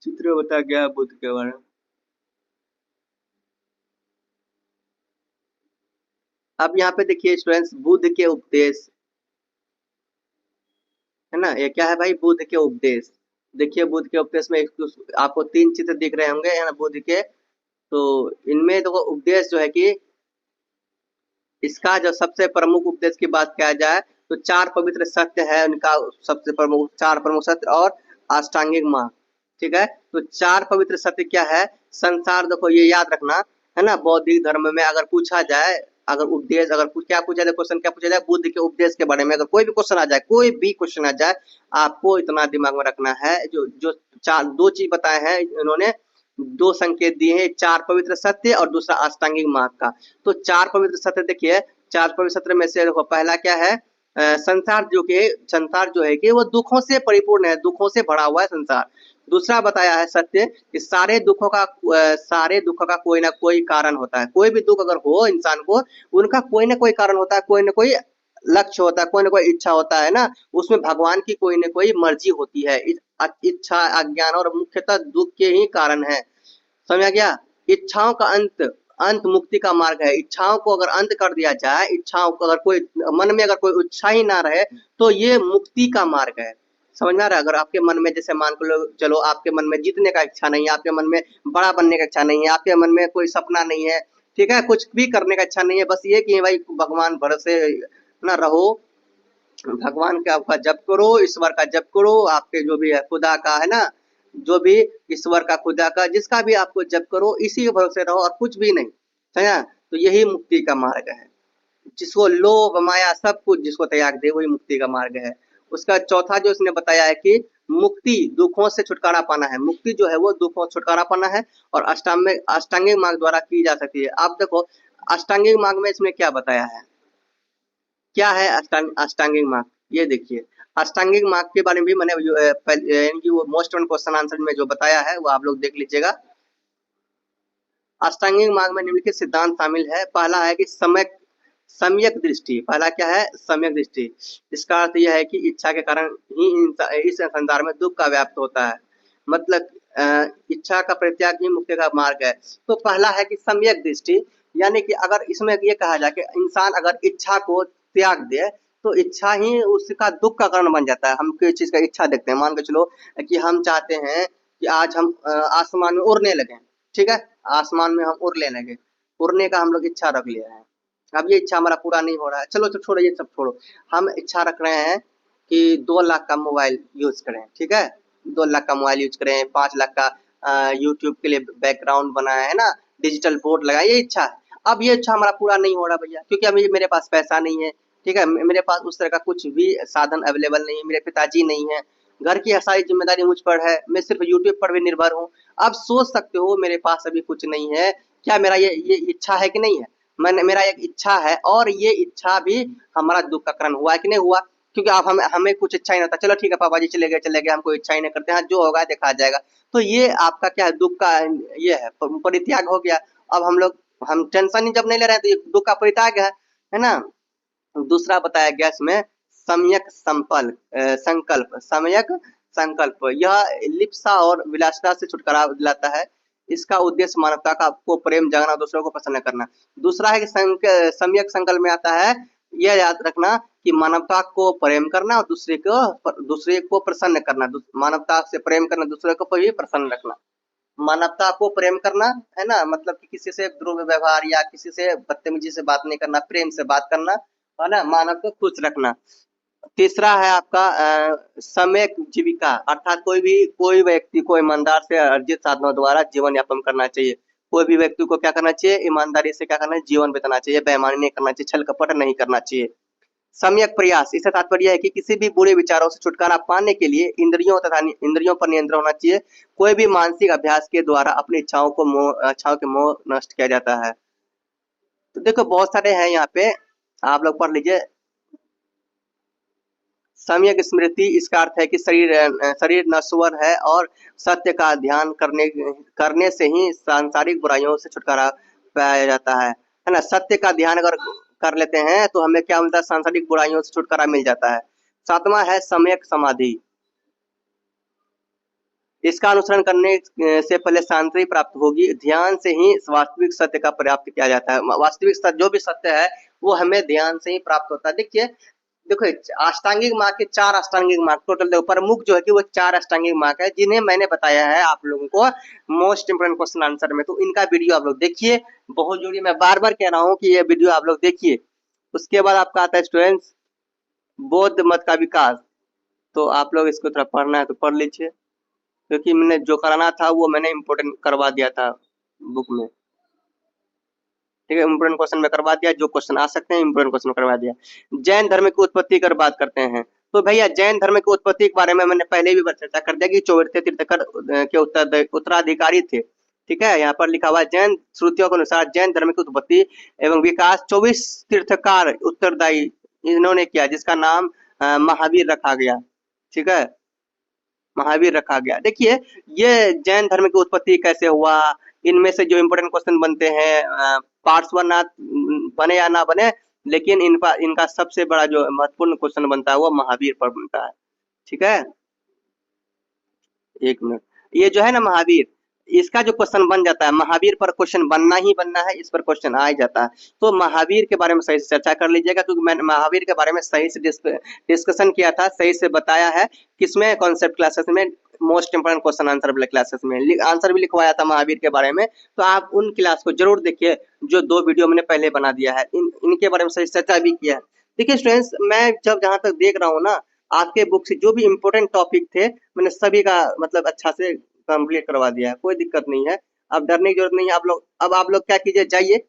चित्र बताया गया बुद्ध के बारे में। अब यहाँ पे देखिए स्टूडेंट्स, बुद्ध के उपदेश, है ना। ये क्या है भाई? बुद्ध के उपदेश। देखिए बुद्ध के उपदेश में आपको 3 चित्र दिख रहे होंगे, है ना, बुद्ध के। तो इनमें देखो उपदेश जो है कि इसका जो सबसे प्रमुख उपदेश की बात किया जाए तो 4 पवित्र सत्य है उनका। सबसे प्रमुख 4 प्रमुख सत्य और अष्टांगिक मार्ग, ठीक है। तो 4 पवित्र सत्य क्या है? संसार, देखो ये याद रखना, है ना। बौद्धिक धर्म में अगर पूछा जाए, अगर उपदेश, अगर क्या पूछा जाए, क्वेश्चन क्या पूछा जाए, बुद्ध के उपदेश के बारे में अगर कोई भी क्वेश्चन आ जाए, कोई भी क्वेश्चन आ जाए, आपको इतना दिमाग में रखना है। जो जो 2 चीज बताए हैं इन्होंने, 2 संकेत दिए हैं, 4 पवित्र सत्य और दूसरा अष्टांगिक मार्ग का। तो 4 पवित्र सत्य देखिए, 4 पवित्र सत्य में से देखो पहला क्या है? संसार जो है कि वो दुखों से परिपूर्ण है, दुखों से भरा हुआ है संसार। दूसरा बताया है सत्य कि सारे दुखों का कोई ना कोई कारण होता है। कोई भी दुख अगर हो इंसान को, उनका कोई ना कोई कारण होता है, कोई ना कोई लक्ष्य होता है, कोई ना कोई इच्छा होता है ना। उसमें भगवान की कोई ना कोई मर्जी होती है। इच्छा, अज्ञान और मुख्यतः दुख के ही कारण है। समझ आ गया? इच्छाओं का अंत मुक्ति का मार्ग है। इच्छाओं को अगर अंत कर दिया जाए, इच्छाओं को अगर कोई मन में अगर कोई इच्छा ही ना रहे, तो ये मुक्ति का मार्ग है। समझ में आ रहा है? अगर आपके मन में, जैसे मान लो चलो आपके मन में जीतने का इच्छा नहीं है, आपके मन में बड़ा बनने का इच्छा नहीं है, आपके मन में कोई सपना नहीं है, ठीक है, कुछ भी करने का इच्छा नहीं है, बस ये कि भाई भगवान भरोसे ना रहो, भगवान का जप करो, ईश्वर का जप करो, आपके जो भी है खुदा का, है ना, जो भी ईश्वर का, खुदा का, जिसका भी आपको जप करो, इसी के भरोसे रहो और कुछ भी नहीं, है ना। तो यही मुक्ति का मार्ग है। जिसको लोभ माया सब कुछ जिसको त्याग दे, वही मुक्ति का मार्ग है। उसका चौथा जो इसने बताया है कि मुक्ति दुखों से छुटकारा पाना है। मुक्ति जो है वो दुखों से छुटकारा पाना है और अष्टांगिक मार्ग द्वारा की जा सकती है। आप देखो अष्टांगिक मार्ग में इसमें क्या बताया है, क्या है अष्टांगिक मार्ग, ये देखिए। अष्टांगिक मार्ग के बारे में भी मैंने यानी कि वो मोस्ट वन क्वेश्चन आंसर में जो बताया है वो आप लोग देख लीजिएगा। अष्टांगिक मार्ग में निम्नलिखित सिद्धांत शामिल है। पहला है कि सम्यक दृष्टि। पहला क्या है? सम्यक दृष्टि। इसका अर्थ यह है कि इच्छा के कारण ही इस संसार में दुख का व्याप्त होता है। मतलब इच्छा का परित्याग ही मुक्ति का मार्ग है। तो पहला है कि सम्यक दृष्टि, यानी कि अगर इसमें ये कहा जाए कि इंसान अगर इच्छा को त्याग दे तो इच्छा ही उसका दुख का कारण बन जाता है। हम किसी चीज का इच्छा देखते हैं, मान के चलो कि हम चाहते हैं कि आज हम आसमान में उड़ने लगे, ठीक है, आसमान में हम उड़ने लगे, उड़ने का हम लोग इच्छा रख लिया है। अब ये इच्छा हमारा पूरा नहीं हो रहा है, चलो तो छोड़ो, ये सब छोड़ो, हम इच्छा रख रहे हैं कि 2 लाख का मोबाइल यूज करें, ठीक है, 2 लाख का मोबाइल यूज करें, 5 लाख का यूट्यूब के लिए बैकग्राउंड बनाया है ना, डिजिटल बोर्ड लगाया, ये इच्छा है। अब ये इच्छा हमारा पूरा नहीं हो रहा भैया, क्योंकि अभी मेरे पास पैसा नहीं है, ठीक है, मेरे पास उस तरह का कुछ भी साधन अवेलेबल नहीं है, मेरे पिताजी नहीं है, घर की सारी जिम्मेदारी मुझ पर है, मैं सिर्फ यूट्यूब पर भी निर्भर हूँ। अब सोच सकते हो मेरे पास अभी कुछ नहीं है, क्या मेरा ये इच्छा है कि नहीं है? मैंने, मेरा एक इच्छा है और ये इच्छा भी हमारा दुख का कारण हुआ है कि नहीं हुआ? क्योंकि आप हमें कुछ इच्छा ही नहीं होता, चलो ठीक है पापा जी चले गए, हमको इच्छा ही नहीं करते हैं, जो होगा देखा जाएगा। तो ये आपका क्या है? दुख का ये है, परित्याग हो गया। अब हम टेंशन ही जब नहीं ले रहे हैं तो ये दुख का परित्याग है ना। दूसरा बताया गया इसमें सम्यक संकल्प, यह लिप्सा और विलासिता से छुटकारा दिलाता है। इसका उद्देश्य मानवता का को प्रेम जगाना, दूसरों को प्रसन्न करना। दूसरा है कि सम्यक संकल्प में आता है, यह याद रखना कि मानवता को प्रेम करना और दूसरे को प्रसन्न करना, मानवता से प्रेम करना, दूसरे को भी प्रसन्न रखना। मानवता को प्रेम करना, है ना, मतलब कि किसी से दुर्व्यवहार या किसी से बदतमीजी से बात नहीं करना, प्रेम से बात करना, है ना, मानव को खुश रखना। तीसरा है आपका सम्यक जीविका, अर्थात कोई व्यक्ति को ईमानदार से अर्जित साधनों द्वारा जीवन यापन करना चाहिए। कोई भी व्यक्ति को क्या करना चाहिए, ईमानदारी से क्या करना चाहिए, जीवन बिताना चाहिए, बेईमानी नहीं करना चाहिए, छल कपट नहीं करना चाहिए। सम्यक प्रयास, इससे तात्पर्य है कि किसी भी बुरे विचारों से छुटकारा पाने के लिए इंद्रियों पर नियंत्रण होना चाहिए। कोई भी मानसिक अभ्यास के द्वारा अपनी इच्छाओं के मोह नष्ट किया जाता है। तो देखो बहुत सारे हैं यहाँ पे, आप लोग पढ़ लीजिए। सम्यक स्मृति, इसका अर्थ है कि शरीर नश्वर है और सत्य का ध्यान करने से ही सांसारिक बुराइयों से छुटकारा पाया जाता है ना। सत्य का ध्यान अगर कर लेते हैं तो हमें क्या मिलता है, सांसारिक बुराइयों से छुटकारा मिल जाता है। सातवां है सम्यक समाधि, इसका अनुसरण करने से पहले शांति प्राप्त होगी। ध्यान से ही वास्तविक सत्य का प्राप्त किया जाता है। वास्तविक सत्य, जो भी सत्य है वो हमें ध्यान से ही प्राप्त होता है। देखिए देखो अष्टांगिक मार्ग के 4 अष्टांगिक मार्ग टोटल, देखो प्रमुख जो है कि वो 4 अष्टांगिक मार्ग है, जिन्हें मैंने बताया है आप लोगों को मोस्ट इंपोर्टेंट क्वेश्चन आंसर में। तो इनका वीडियो आप लोग देखिए, बहुत जरूरी, मैं बार बार कह रहा हूँ कि ये वीडियो आप लोग देखिए। उसके बाद आपका आता है स्टूडेंट्स बौद्ध मत का विकास, तो आप लोग इसको थोड़ा पढ़ना है तो पढ़ लीजिए, क्योंकि मैंने जो कराना था वो मैंने इम्पोर्टेंट करवा दिया था बुक में। ठीक है, इम्पोर्टेंट क्वेश्चन में करवा दिया, जो क्वेश्चन आ सकते हैं इम्पोर्टेंट क्वेश्चन में करवा दिया। जैन धर्म की उत्पत्ति की बात करते हैं, तो भैया जैन धर्म की उत्पत्ति के बारे में मैंने पहले भी चर्चा कर दिया कि चौवर्ती तीर्थंकर के उत्तराधिकारी थे। ठीक है, यहाँ पर लिखा हुआ है जैन श्रुतियों के अनुसार जैन धर्म की उत्पत्ति एवं विकास 24 तीर्थकार उत्तरदायी इन्होंने किया, जिसका नाम महावीर रखा गया। ठीक है, महावीर रखा गया। देखिए ये जैन धर्म की उत्पत्ति कैसे हुआ, इनमें से जो इम्पोर्टेंट क्वेश्चन बनते हैं, पार्श्वनाथ बने या ना बने, लेकिन इनका सबसे बड़ा जो महत्वपूर्ण क्वेश्चन बनता है वो महावीर पर बनता है। ठीक है, एक मिनट, ये जो है ना महावीर, इसका जो क्वेश्चन बन जाता है, महावीर पर क्वेश्चन बनना ही बनना है, इस पर क्वेश्चन आ ही जाता है। तो महावीर के बारे में सही से चर्चा कर लीजिएगा, क्योंकि मैंने महावीर के बारे में सही से डिस्कशन किया था, सही से बताया है किसमें, कॉन्सेप्ट क्लासेस में, मोस्ट इंपोर्टेंट क्वेश्चन आंसर वाले क्लासेस में आंसर भी लिखवाया था महावीर के बारे में। तो आप उन क्लास को जरूर देखिए, जो 2 वीडियो मैंने पहले बना दिया है, इनके बारे में सही चर्चा भी किया है। देखिए स्टूडेंट्स, मैं जब जहां तक देख रहा हूँ ना, आपके बुक से जो भी इम्पोर्टेंट टॉपिक थे मैंने सभी का मतलब अच्छा से कंप्लीट करवा दिया है, कोई दिक्कत नहीं है। अब डरने की जरूरत नहीं है। अब आप लोग क्या कीजिए, जाइए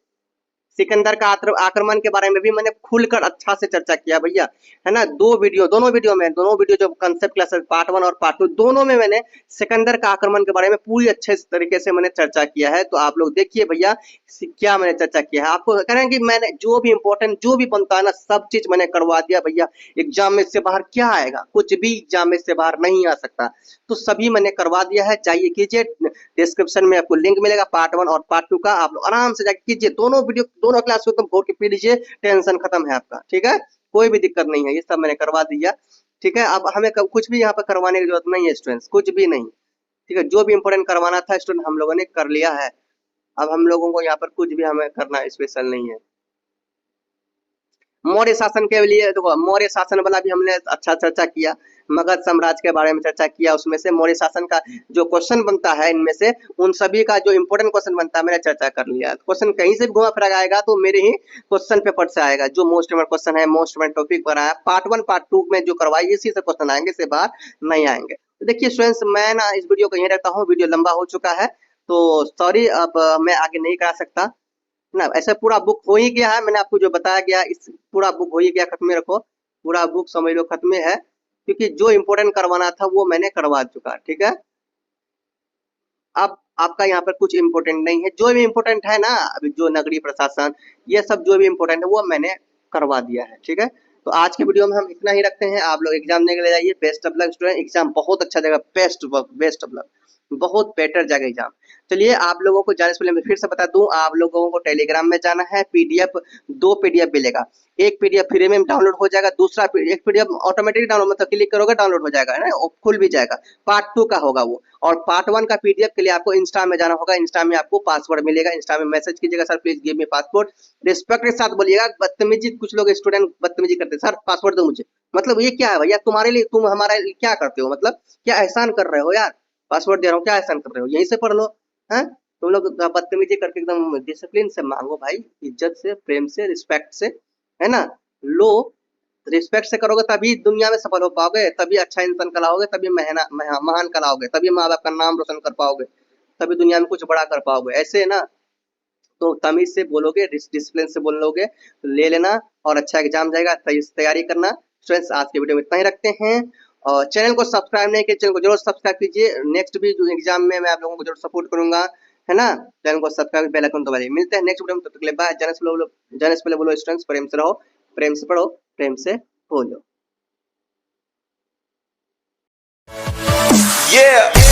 सिकंदर का आक्रमण के बारे में भी मैंने खुलकर अच्छा से चर्चा किया भैया, है ना। दोनों वीडियो जो कंसेप्ट क्लासेस पार्ट 1 और पार्ट 2 दोनों में मैंने सिकंदर का आक्रमण के बारे में पूरी अच्छे तरीके से मैंने चर्चा किया है। तो आप लोग देखिए भैया क्या मैंने चर्चा किया है। आपको कह रहे हैं कि मैंने जो भी इंपॉर्टेंट जो भी बनता है ना, सब चीज मैंने करवा दिया भैया। एग्जाम में से बाहर क्या आएगा, कुछ भी एग्जाम में से बाहर नहीं आ सकता, तो सभी मैंने करवा दिया है। जाइए कीजिए, डिस्क्रिप्शन में आपको लिंक मिलेगा पार्ट 1 और पार्ट 2 का, आप लोग आराम से जाके कीजिए, दोनों क्लास को तुम घोर के पी लीजिए, टेंशन खत्म है आपका। ठीक है, कोई भी दिक्कत नहीं है, ये सब मैंने करवा दिया। ठीक है, अब हमें कुछ भी यहाँ पर करवाने की जरूरत नहीं है स्टूडेंट्स, कुछ भी नहीं। ठीक है, जो भी इंपोर्टेंट करवाना था स्टूडेंट हम लोगों ने कर लिया है। अब हम लोगों को यहाँ पर कुछ भी हमें करना स्पेशल नहीं है। मौर्य शासन के लिए देखो, मौर्य शासन वाला भी हमने अच्छा चर्चा किया, मगध साम्राज्य के बारे में चर्चा किया। उसमें से मौर्य शासन का जो क्वेश्चन बनता है, इनमें से उन सभी का जो इंपोर्टेंट क्वेश्चन बनता है मैंने चर्चा कर लिया। क्वेश्चन कहीं से भी घुमा फिरा आएगा तो मेरे ही क्वेश्चन पेपर से आएगा, जो मोस्ट इंपोर्टेंट क्वेश्चन है, मोस्ट इंपोर्टेंट टॉपिक पर आया। पार्ट 1 पार्ट 2 में जो करवाई इसी से क्वेश्चन आएंगे, से बाहर नहीं आएंगे। तो देखिए स्टूडेंट्स, मैं ना इस वीडियो को यहीं रखता हूँ, वीडियो लंबा हो चुका है तो सॉरी, अब मैं आगे नहीं करा सकता ना। ऐसा पूरा बुक हो ही गया है, मैंने आपको जो बताया गया इस पूरा बुक हो ही गया, खत्म रखो, पूरा बुक समझ लो खत्म है, क्योंकि जो इम्पोर्टेंट करवाना था वो मैंने करवा चुका। ठीक है, अब आपका यहाँ पर कुछ इम्पोर्टेंट नहीं है, जो भी इम्पोर्टेंट है ना, अभी जो नगरीय प्रशासन ये सब जो भी इम्पोर्टेंट है वो मैंने करवा दिया है। ठीक है, तो आज के वीडियो में हम इतना ही रखते हैं। आप लोग एग्जाम देने के लिए जाइए, best of luck student, exam बहुत अच्छा जगह, बेस्ट ऑफ लक, बहुत बेटर जगह एग्जाम। चलिए, आप लोगों को जाने से पहले मैं फिर से बता दूं, आप लोगों को टेलीग्राम में जाना है, पीडीएफ 2 पीडीएफ मिलेगा, एक पीडीएफ फ्री में डाउनलोड हो जाएगा, दूसरा एक पीडीएफ ऑटोमेटिक डाउनलोड, मतलब क्लिक करोगे डाउनलोड हो जाएगा, है ना, खुल भी जाएगा। पार्ट 2 का होगा वो, और पार्ट 1 का पीडीएफ के लिए आपको इंस्टा में जाना होगा, इंस्टा में आपको पासवर्ड मिलेगा, इंस्टा में मैसेज कीजिएगा, sir please give me password, respect के साथ बोलिएगा। बदतमीजी, कुछ लोग स्टूडेंट बदतमीजी करते हैं, सर पासवर्ड दो मुझे, मतलब ये क्या है भैया, तुम्हारे लिए, तुम हमारे लिए क्या करते हो, मतलब क्या एहसान कर रहे हो यार, पासवर्ड दे रहा हूँ, क्या एहसान कर रहे हो, यहीं से पढ़ लो। है, तुम लोग बदतमीजी करके एकदम डिसिप्लिन से मांगो भाई, इज्जत से, प्रेम से, रिस्पेक्ट से, है ना, लो। रिस्पेक्ट से करोगे तभी दुनिया में सफल हो पाओगे, तभी अच्छा इंसान कहलाओगे, तभी महान कहलाओगे, तभी माँ बाप का नाम रोशन कर पाओगे, तभी दुनिया में कुछ बड़ा कर पाओगे। ऐसे है ना, तो तमीज से बोलोगे, डिसिप्लिन से बोलोगे, ले लेना और अच्छा एग्जाम जाएगा, तैयारी करना। स्टूडेंट्स आज के वीडियो में इतना ही रखते हैं, और चैनल को सब्सक्राइब नहीं किया, चैनल को जरूर सब्सक्राइब कीजिए। नेक्स्ट भी जो एग्जाम में मैं आप लोगों को जरूर सपोर्ट करूंगा, है ना। चैनल को सब्सक्राइब, बेल आइकन दबाइए। मिलते हैं नेक्स्ट वीडियो में, तब तक के लिए बाय। जाने से पहले बोलो स्टूडेंट्स, प्रेम से रहो, प्रेम से पढ़ो, प्रेम से बोलो। Yeah.